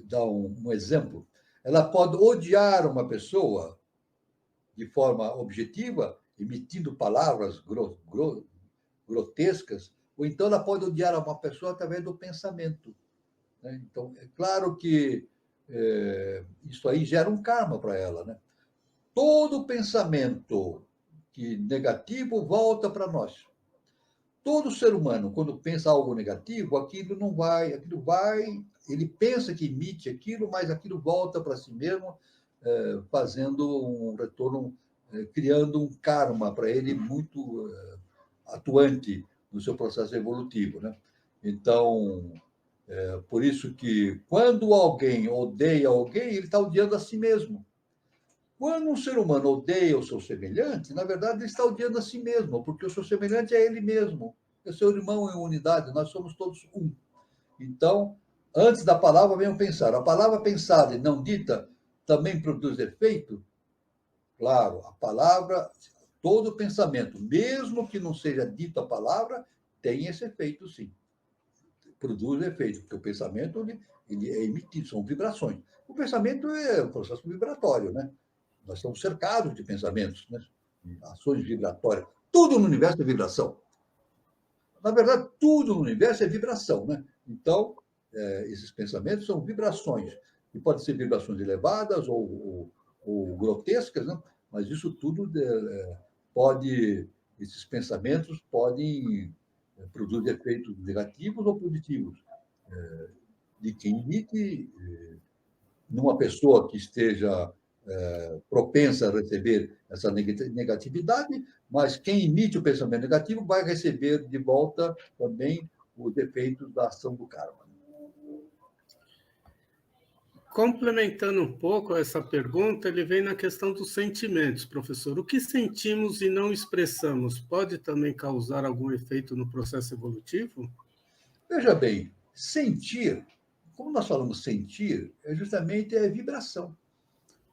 dar um exemplo. Ela pode odiar uma pessoa de forma objetiva, emitindo palavras grotescas, ou então ela pode odiar uma pessoa através do pensamento, né? Então, é claro que isso aí gera um karma para ela, né? Todo pensamento negativo volta para nós. Todo ser humano, quando pensa algo negativo, aquilo vai, ele pensa que emite aquilo, mas aquilo volta para si mesmo, fazendo um retorno, criando um karma para ele muito atuante no seu processo evolutivo, né? Então, por isso que quando alguém odeia alguém, ele está odiando a si mesmo. Quando um ser humano odeia o seu semelhante, na verdade, ele está odiando a si mesmo, porque o seu semelhante é ele mesmo, é seu irmão em unidade, nós somos todos um. Então, antes da palavra, venham pensar. A palavra pensada e não dita também produz efeito? Claro, a palavra, todo pensamento, mesmo que não seja dito a palavra, tem esse efeito, sim. Produz efeito, porque o pensamento ele é emitido, são vibrações. O pensamento é um processo vibratório, né? Nós estamos cercados de pensamentos, né? Ações vibratórias. Tudo no universo é vibração. Na verdade, tudo no universo é vibração, né? Então, esses pensamentos são vibrações, que podem ser vibrações elevadas ou grotescas, né? Mas isso tudo esses pensamentos podem produzir efeitos negativos ou positivos. De quem emite, numa pessoa que esteja propensa a receber essa negatividade, mas quem emite o pensamento negativo vai receber de volta também os efeitos da ação do karma. Complementando um pouco essa pergunta, ele vem na questão dos sentimentos, professor. O que sentimos e não expressamos pode também causar algum efeito no processo evolutivo? Veja bem, sentir, como nós falamos sentir, é justamente vibração.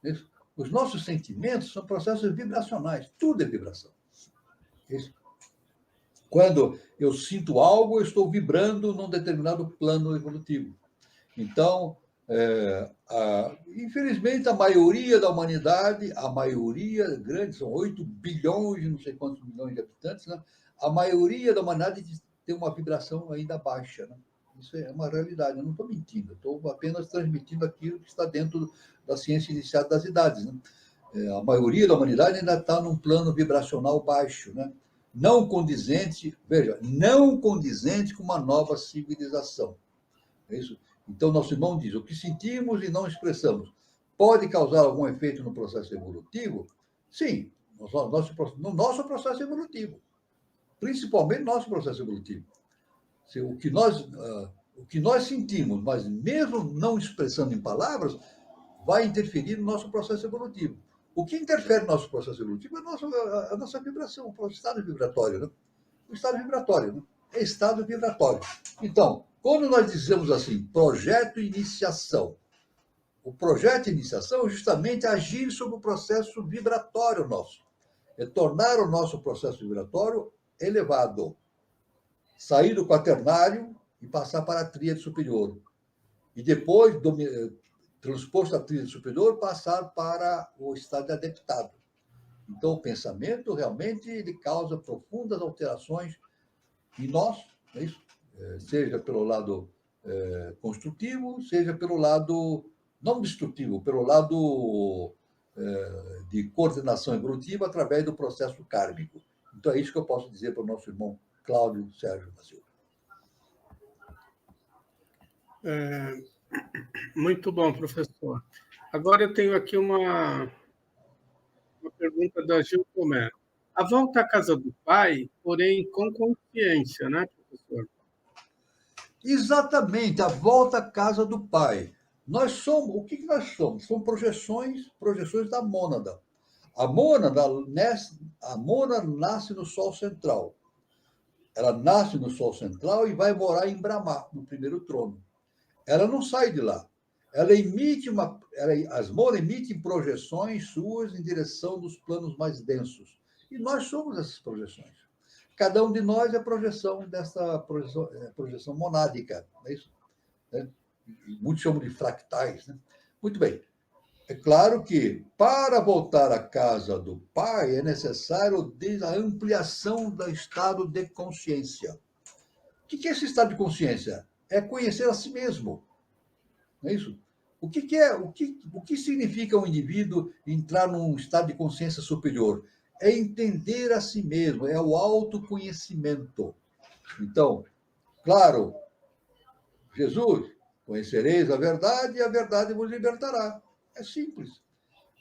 Isso. Os nossos sentimentos são processos vibracionais, tudo é vibração. Isso. Quando eu sinto algo, eu estou vibrando num determinado plano evolutivo. Então, infelizmente, a maioria da humanidade, a maioria grande, são 8 bilhões, não sei quantos milhões de habitantes, né? A maioria da humanidade tem uma vibração ainda baixa, né? Isso é uma realidade, eu não estou mentindo, estou apenas transmitindo aquilo que está dentro da ciência iniciada das idades, né? A maioria da humanidade ainda está num plano vibracional baixo, né? Não condizente, veja, não condizente com uma nova civilização. É isso? Então, nosso irmão diz, o que sentimos e não expressamos pode causar algum efeito no processo evolutivo? Sim, no nosso processo evolutivo. Principalmente no nosso processo evolutivo. O que nós sentimos, mas mesmo não expressando em palavras, vai interferir no nosso processo evolutivo. O que interfere no nosso processo evolutivo é a nossa vibração, o estado vibratório, né? O estado vibratório, né? É estado vibratório. Então, quando nós dizemos assim, projeto iniciação, o projeto de iniciação é justamente agir sobre o processo vibratório nosso. É tornar o nosso processo vibratório elevado. Sair do quaternário e passar para a tríade superior. E depois transposto à tríade superior, passar para o estado de adeptado. Então, o pensamento realmente ele causa profundas alterações em nós, não é isso? Seja pelo lado construtivo, seja pelo lado não destrutivo, pelo lado de coordenação evolutiva através do processo kármico. Então, é isso que eu posso dizer para o nosso irmão Cláudio Sérgio da Silva. Muito bom, professor. Agora eu tenho aqui uma pergunta da Gil Tomé. A volta à casa do pai, porém com consciência, né, professor? Exatamente, a volta à casa do pai. Nós somos, o que nós somos? São projeções da mônada. A mônada nasce no Sol central. Ela nasce no Sol central e vai morar em Brahma, no primeiro trono. Ela não sai de lá. As mônadas emitem projeções suas em direção dos planos mais densos. E nós somos essas projeções. Cada um de nós é projeção dessa projeção monádica, não é isso? Muitos chamam de fractais, né? Muito bem. É claro que, para voltar à casa do pai, é necessário a ampliação do estado de consciência. O que é esse estado de consciência? É conhecer a si mesmo. Não é isso? O que significa um indivíduo entrar num estado de consciência superior? É entender a si mesmo, é o autoconhecimento. Então, claro, Jesus, conhecereis a verdade e a verdade vos libertará. É simples.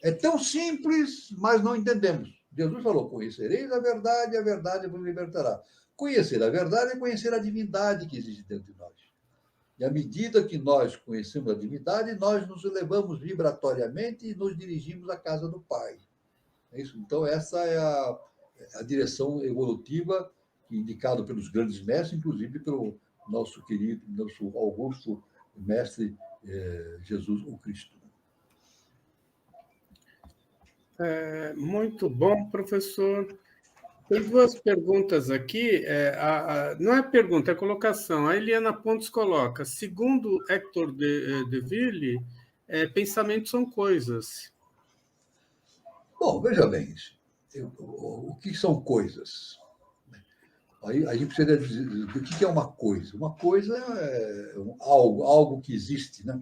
É tão simples, mas não entendemos. Jesus falou, conhecereis a verdade e a verdade vos libertará. Conhecer a verdade é conhecer a divindade que existe dentro de nós. E à medida que nós conhecemos a divindade, nós nos elevamos vibratoriamente e nos dirigimos à casa do Pai. É isso? Então, essa é a direção evolutiva indicada pelos grandes mestres, inclusive pelo nosso querido, nosso augusto mestre Jesus, o Cristo. Muito bom, professor. Tem duas perguntas aqui. Não é pergunta, é colocação. A Eliana Pontes coloca: segundo Hector de Ville, pensamentos são coisas. Bom, veja bem, o que são coisas? Aí a gente precisa dizer o que é uma coisa. Uma coisa é algo que existe, né?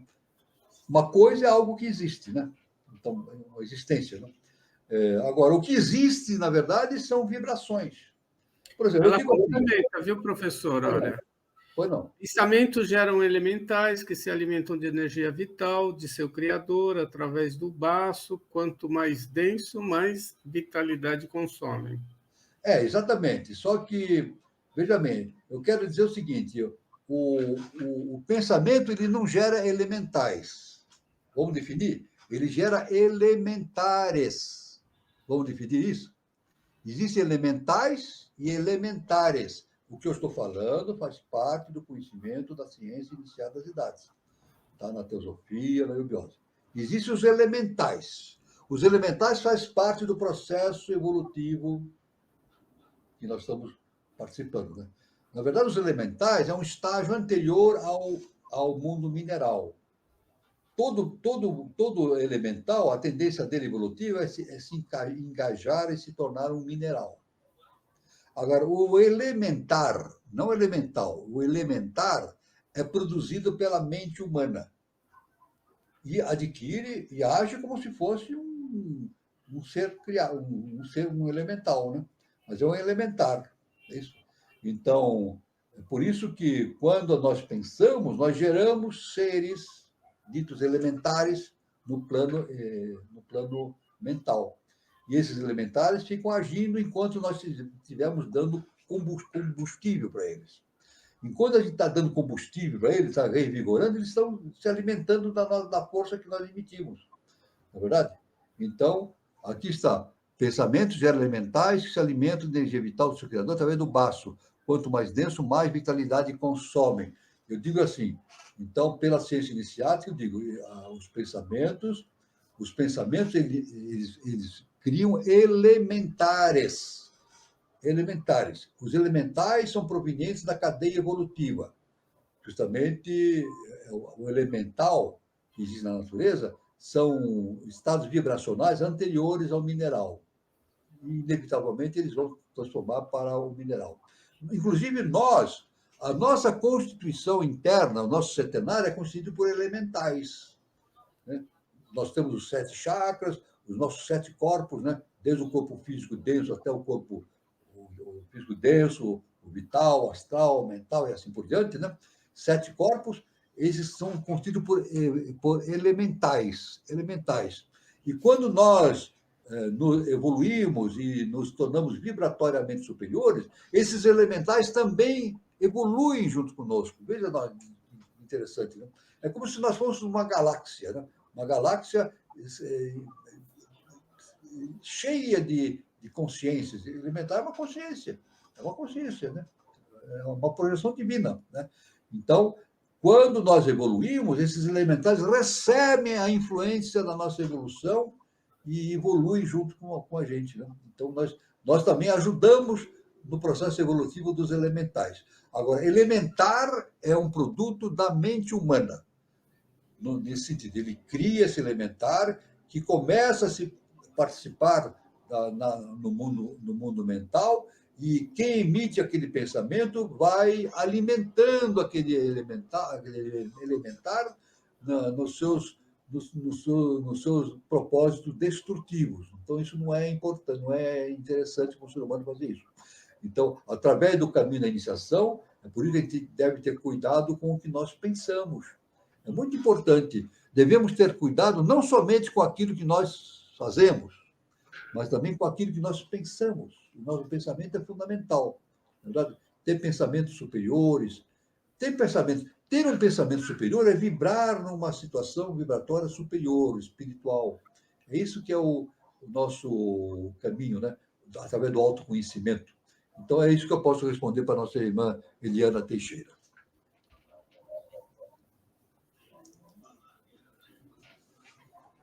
Uma coisa é algo que existe, né? Então, é uma existência, né? Agora, o que existe, na verdade, são vibrações. Por exemplo, Ela complementa, viu, professor? Olha, pois não. Pensamentos geram elementais que se alimentam de energia vital de seu criador através do baço. Quanto mais denso, mais vitalidade consomem. Exatamente. Só que, veja bem, eu quero dizer o seguinte: o pensamento ele não gera elementais. Vamos definir? Ele gera elementares. Vamos definir isso? Existem elementais e elementares. O que eu estou falando faz parte do conhecimento da ciência iniciada das idades. Está na teosofia, na eubiose. Existem os elementais. Os elementais fazem parte do processo evolutivo que nós estamos participando. Né? Na verdade, os elementais é um estágio anterior ao mundo mineral. Todo elemental, a tendência dele evolutiva é se engajar e se tornar um mineral. Agora, o elementar, não elemental, o elementar é produzido pela mente humana e adquire e age como se fosse um ser criado, um elemental, né? Mas é um elementar, é isso. Então, é por isso que quando nós pensamos, nós geramos seres ditos elementares no plano mental. E esses elementares ficam agindo enquanto nós estivermos dando combustível para eles. Enquanto a gente está dando combustível para eles, está revigorando, eles estão se alimentando da força que nós emitimos. Não é verdade? Então, aqui está. Pensamentos geram elementais que se alimentam de energia vital do seu criador através do baço. Quanto mais denso, mais vitalidade consomem. Eu digo assim, então, pela ciência iniciática, eu digo, os pensamentos eles criam elementares. Elementares. Os elementais são provenientes da cadeia evolutiva. Justamente, o elemental que existem na natureza são estados vibracionais anteriores ao mineral. E, inevitavelmente, eles vão transformar para o mineral. Inclusive, a nossa constituição interna, o nosso setenário, é constituído por elementais, né? Nós temos os 7 chakras, os nossos 7 corpos, né? Desde o corpo físico denso até o corpo o físico denso, o vital, o astral, o mental e assim por diante, né? 7 corpos, eles são constituídos por elementais. E quando nós evoluímos e nos tornamos vibratoriamente superiores, esses elementais também evoluem junto conosco. Veja, interessante, né? É como se nós fôssemos uma galáxia, né? Uma galáxia cheia de consciências. Elementar é uma consciência, né? É uma projeção divina, né? Então, quando nós evoluímos, esses elementais recebem a influência da nossa evolução e evoluem junto com a gente, né? Então, nós também ajudamos no processo evolutivo dos elementais. Agora, elementar é um produto da mente humana. Nesse sentido, ele cria esse elementar que começa a se participar no mundo mental, e quem emite aquele pensamento vai alimentando aquele elementar nos seus propósitos destrutivos. Então, isso não é importante, não é interessante para o ser humano fazer isso. Então, através do caminho da iniciação, é por isso que a gente deve ter cuidado com o que nós pensamos. É muito importante. Devemos ter cuidado não somente com aquilo que nós fazemos, mas também com aquilo que nós pensamos. O nosso pensamento é fundamental. Na verdade, ter pensamentos superiores. Ter um pensamento superior é vibrar numa situação vibratória superior, espiritual. É isso que é o nosso caminho, né? Através do autoconhecimento. Então, é isso que eu posso responder para a nossa irmã Eliana Teixeira.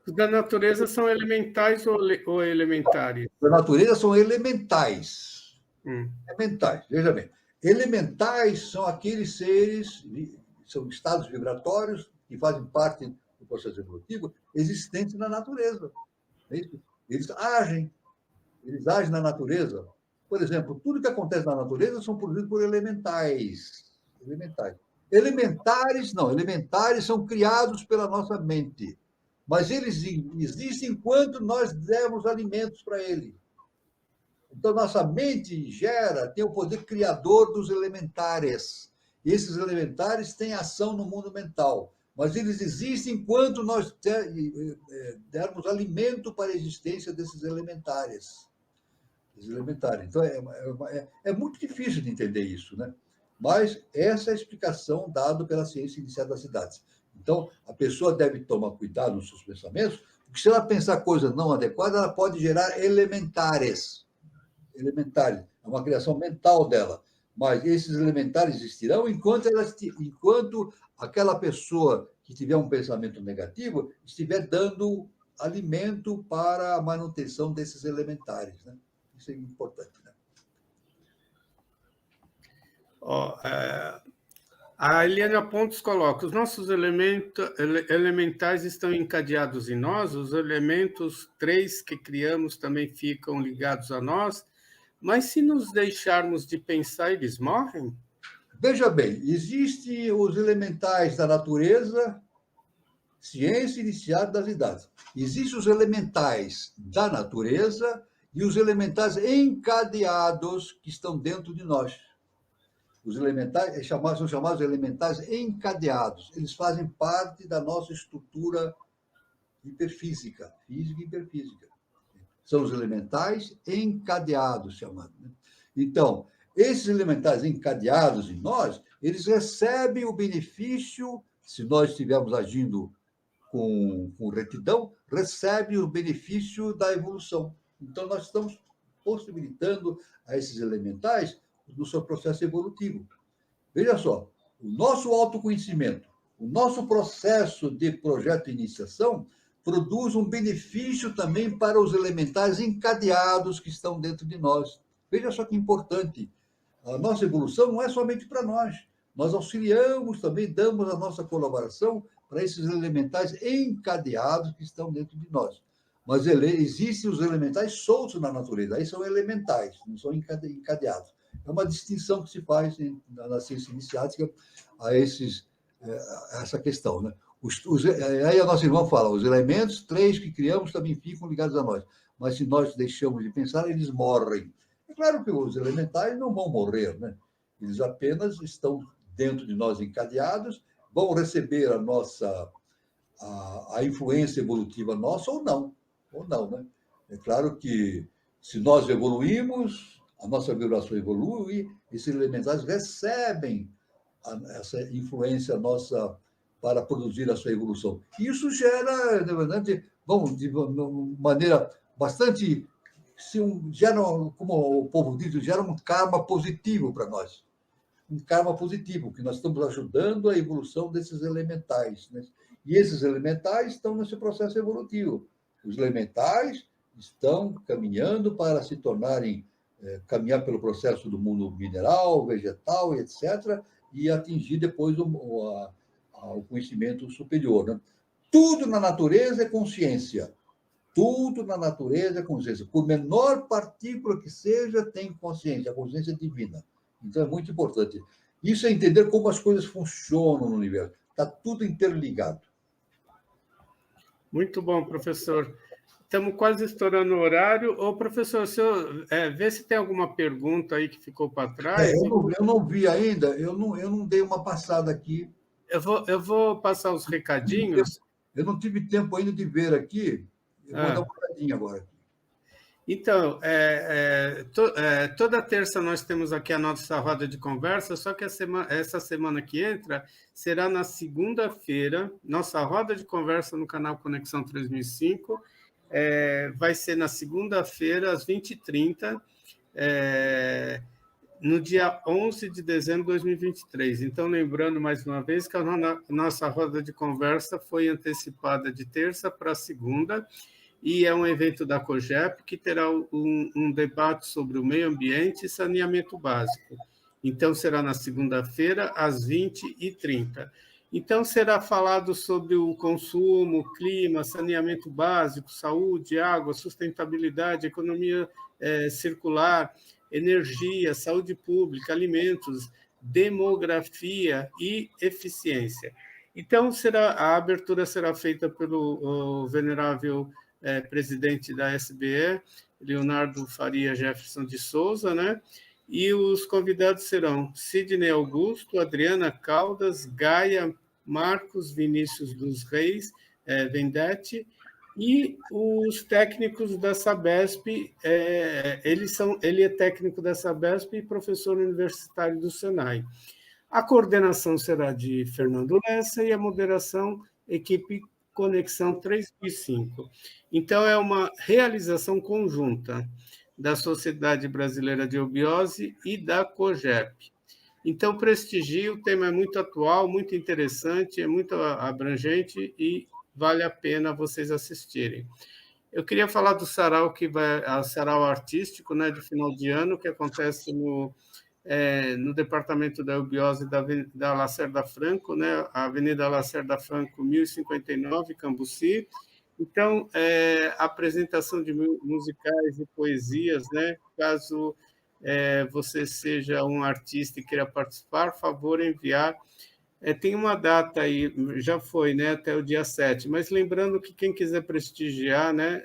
Da natureza são elementais ou elementares? Da natureza são elementais. Elementais, veja bem. Elementais são aqueles seres, são estados vibratórios que fazem parte do processo evolutivo existente na natureza. Eles agem na natureza. Por exemplo, tudo que acontece na natureza são produzidos por elementais. Elementares são criados pela nossa mente. Mas eles existem enquanto nós dermos alimentos para ele. Então, nossa mente tem o poder criador dos elementares. E esses elementares têm ação no mundo mental. Mas eles existem enquanto nós dermos alimento para a existência desses elementares. Então, é muito difícil de entender isso, né? Mas essa é a explicação dada pela ciência iniciada das cidades. Então, a pessoa deve tomar cuidado nos seus pensamentos, porque se ela pensar coisas não adequadas, ela pode gerar elementares. É uma criação mental dela. Mas esses elementares existirão enquanto aquela pessoa que tiver um pensamento negativo estiver dando alimento para a manutenção desses elementares, né? Isso é importante, né? A Eliana Pontes coloca: os nossos elementais estão encadeados em nós, os elementos 3 que criamos também ficam ligados a nós, mas se nos deixarmos de pensar, eles morrem? Veja bem, existem os elementais da natureza, ciência iniciada das idades. Existem os elementais da natureza e os elementais encadeados que estão dentro de nós. Os elementais são chamados elementais encadeados. Eles fazem parte da nossa estrutura física e hiperfísica. São os elementais encadeados, chamados. Então, esses elementais encadeados em nós, eles recebem o benefício, se nós estivermos agindo com retidão, recebem o benefício da evolução. Então, nós estamos possibilitando a esses elementais no seu processo evolutivo. Veja só, o nosso autoconhecimento, o nosso processo de projeto de iniciação produz um benefício também para os elementais encadeados que estão dentro de nós. Veja só que importante. A nossa evolução não é somente para nós. Nós auxiliamos também, damos a nossa colaboração para esses elementais encadeados que estão dentro de nós. Mas existem os elementais soltos na natureza, aí são elementais, não são encadeados. É uma distinção que se faz na ciência iniciática a essa questão. Né? Aí a nossa irmã fala, os elementos, 3 que criamos também ficam ligados a nós, mas se nós deixamos de pensar, eles morrem. É claro que os elementais não vão morrer, né? Eles apenas estão dentro de nós encadeados, vão receber a influência evolutiva nossa ou não, né? É claro que se nós evoluímos, a nossa vibração evolui, esses elementais recebem essa influência nossa para produzir a sua evolução. Isso gera, na verdade, de maneira bastante, gera, como o povo diz, gera um karma positivo para nós. Um karma positivo, que nós estamos ajudando a evolução desses elementais. Né? E esses elementais estão nesse processo evolutivo. Os elementais estão caminhando para se tornarem, caminhar pelo processo do mundo mineral, vegetal, etc., e atingir depois o conhecimento superior. Né? Tudo na natureza é consciência. Tudo na natureza é consciência. Por menor partícula que seja, tem consciência, a consciência divina. Então, é muito importante. Isso é entender como as coisas funcionam no universo. Está tudo interligado. Muito bom, professor. Estamos quase estourando o horário. Ô, professor, vê se tem alguma pergunta aí que ficou para trás. Eu não vi ainda, eu não dei uma passada aqui. Eu vou passar os recadinhos. Eu não tive tempo ainda de ver aqui. Eu vou dar uma olhadinha agora. Então, toda terça nós temos aqui a nossa roda de conversa, só que essa semana que entra será na segunda-feira. Nossa roda de conversa no canal Conexão 3005 vai ser na segunda-feira, às 20h30, no dia 11 de dezembro de 2023. Então, lembrando mais uma vez que a nossa roda de conversa foi antecipada de terça para segunda, e é um evento da COGEP que terá um debate sobre o meio ambiente e saneamento básico. Então, será na segunda-feira, às 20h30. Então, será falado sobre o consumo, clima, saneamento básico, saúde, água, sustentabilidade, economia circular, energia, saúde pública, alimentos, demografia e eficiência. Então, a abertura será feita pelo venerável presidente da SBE, Leonardo Faria Jefferson de Souza, né? E os convidados serão Sidney Augusto, Adriana Caldas, Gaia, Marcos Vinícius dos Reis, Vendetti, e os técnicos da Sabesp. Ele é técnico da Sabesp e professor universitário do Senai. A coordenação será de Fernando Lessa e a moderação, equipe Conexão 3005. Então, é uma realização conjunta da Sociedade Brasileira de Eubiose e da COGEP. Então, prestigie, o tema é muito atual, muito interessante, é muito abrangente e vale a pena vocês assistirem. Eu queria falar do sarau, sarau artístico, né, de final de ano, que acontece no departamento da Eubiose da Lacerda Franco, né, a Avenida Lacerda Franco, 1059, Cambuci. Então, apresentação de musicais e poesias, né? Caso você seja um artista e queira participar, por favor, enviar. Tem uma data aí, já foi, né, até o dia 7, mas lembrando que quem quiser prestigiar, né,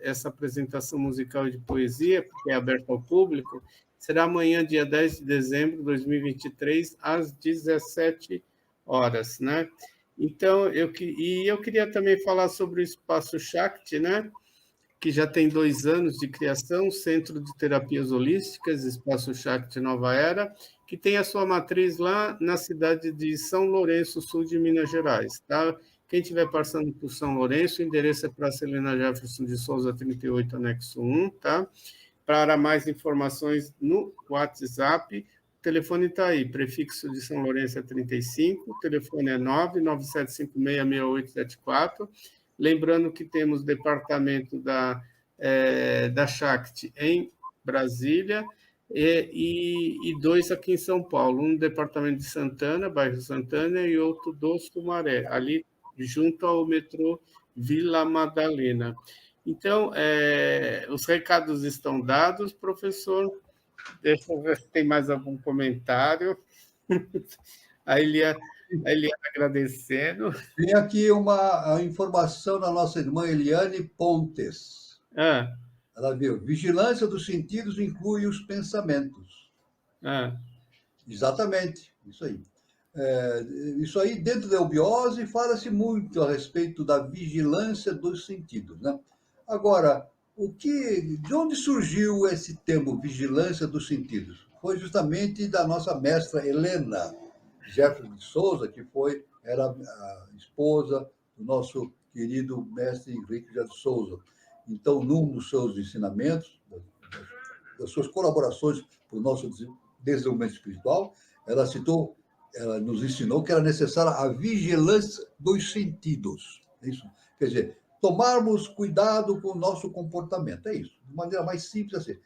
essa apresentação musical de poesia, porque é aberta ao público, será amanhã, dia 10 de dezembro de 2023, às 17 horas, né? Então, eu queria também falar sobre o Espaço Shakti, né? Que já tem 2 anos de criação, Centro de Terapias Holísticas, Espaço Shakti Nova Era, que tem a sua matriz lá na cidade de São Lourenço, sul de Minas Gerais, tá? Quem estiver passando por São Lourenço, o endereço é Praça Helena Jefferson de Souza, 38, anexo 1, tá? Para mais informações no WhatsApp, o telefone está aí, prefixo de São Lourenço é 35, o telefone é 997566874. Lembrando que temos departamento da Shakti em Brasília e 2 aqui em São Paulo, um no departamento de Santana, bairro Santana, e outro do Sumaré, ali junto ao metrô Vila Madalena. Então, os recados estão dados, professor. Deixa eu ver se tem mais algum comentário. A Eliana agradecendo. Tem aqui uma informação da nossa irmã Eliane Pontes. Ela viu, vigilância dos sentidos inclui os pensamentos. Exatamente, isso aí. Isso aí, dentro da eubiose, fala-se muito a respeito da vigilância dos sentidos, né? Agora, de onde surgiu esse termo vigilância dos sentidos? Foi justamente da nossa mestra Helena Jefferson de Souza, que era a esposa do nosso querido mestre Henrique de Souza. Então, num dos seus ensinamentos, das suas colaborações para o nosso desenvolvimento espiritual, ela nos ensinou que era necessária a vigilância dos sentidos. É isso. Quer dizer, tomarmos cuidado com o nosso comportamento. É isso. De maneira mais simples assim.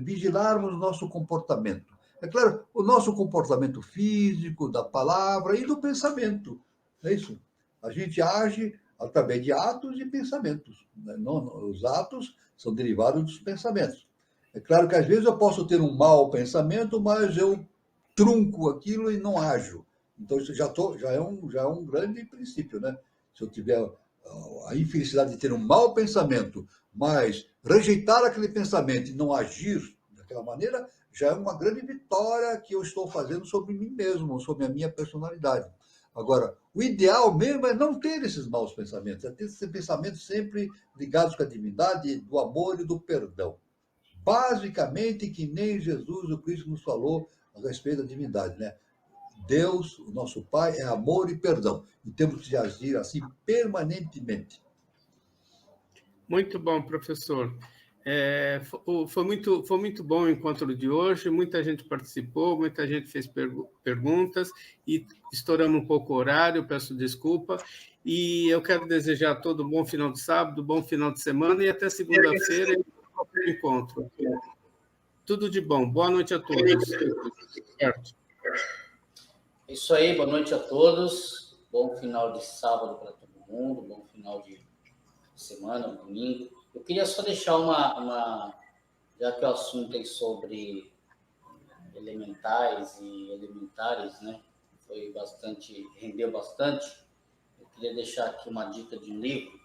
Vigilarmos o nosso comportamento. É claro, o nosso comportamento físico, da palavra e do pensamento. É isso. A gente age através de atos e pensamentos. Os atos são derivados dos pensamentos. É claro que às vezes eu posso ter um mau pensamento, mas eu trunco aquilo e não ajo. Então, isso já é um grande princípio, né? Se eu tiver a infelicidade de ter um mau pensamento, mas rejeitar aquele pensamento e não agir daquela maneira, já é uma grande vitória que eu estou fazendo sobre mim mesmo, sobre a minha personalidade. Agora, o ideal mesmo é não ter esses maus pensamentos, é ter esses pensamentos sempre ligados com a divindade, do amor e do perdão. Basicamente, que nem Jesus, o Cristo, nos falou a respeito da divindade, né? Deus, o nosso Pai, é amor e perdão. E temos que agir assim permanentemente. Muito bom, professor. Foi muito bom o encontro de hoje, muita gente participou, muita gente fez perguntas e estouramos um pouco o horário, peço desculpa. E eu quero desejar a todos um bom final de sábado, bom final de semana e até segunda-feira encontro. Tudo de bom. Boa noite a todos. Certo. Isso aí, boa noite a todos. Bom final de sábado para todo mundo, bom final de semana, domingo. Eu queria só deixar já que o assunto é sobre elementais e elementares, né? Rendeu bastante. Eu queria deixar aqui uma dica de um livro,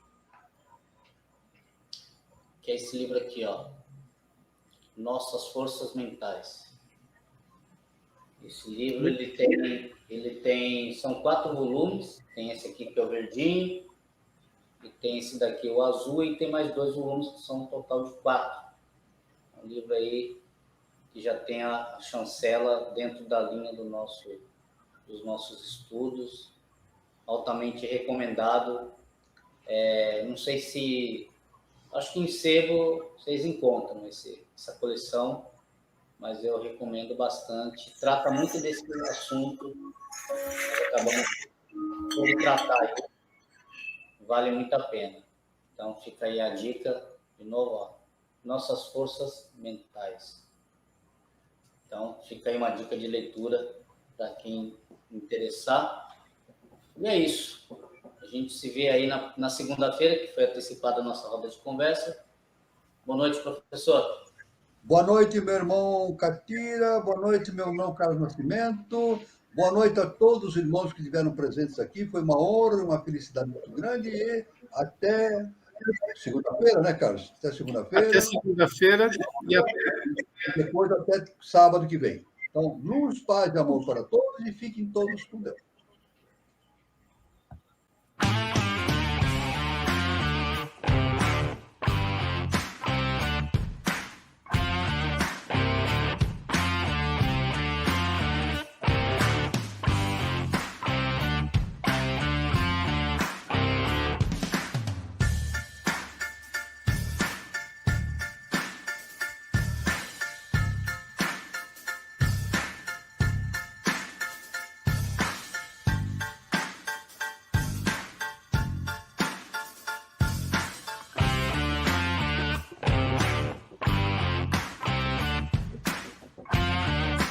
que é esse livro aqui, ó, Nossas Forças Mentais. Esse livro, são 4 volumes, tem esse aqui que é o verdinho, e tem esse daqui, o azul, e tem mais 2 volumes que são um total de 4. É um livro aí que já tem a chancela dentro da linha dos nossos estudos, altamente recomendado. Não sei se... Acho que em sebo vocês encontram essa coleção, mas eu recomendo bastante. Trata muito desse assunto que acabamos por tratar aí. Vale muito a pena. Então, fica aí a dica, de novo, ó, Nossas Forças Mentais. Então, fica aí uma dica de leitura para quem interessar. E é isso. A gente se vê aí na segunda-feira, que foi antecipada a nossa roda de conversa. Boa noite, professor. Boa noite, meu irmão Catira. Boa noite, meu irmão Carlos Nascimento. Boa noite a todos os irmãos que estiveram presentes aqui. Foi uma honra, uma felicidade muito grande. E até segunda-feira, né, Carlos? Até segunda-feira. Até segunda-feira e depois até sábado que vem. Então, luz, paz e amor para todos e fiquem todos com Deus.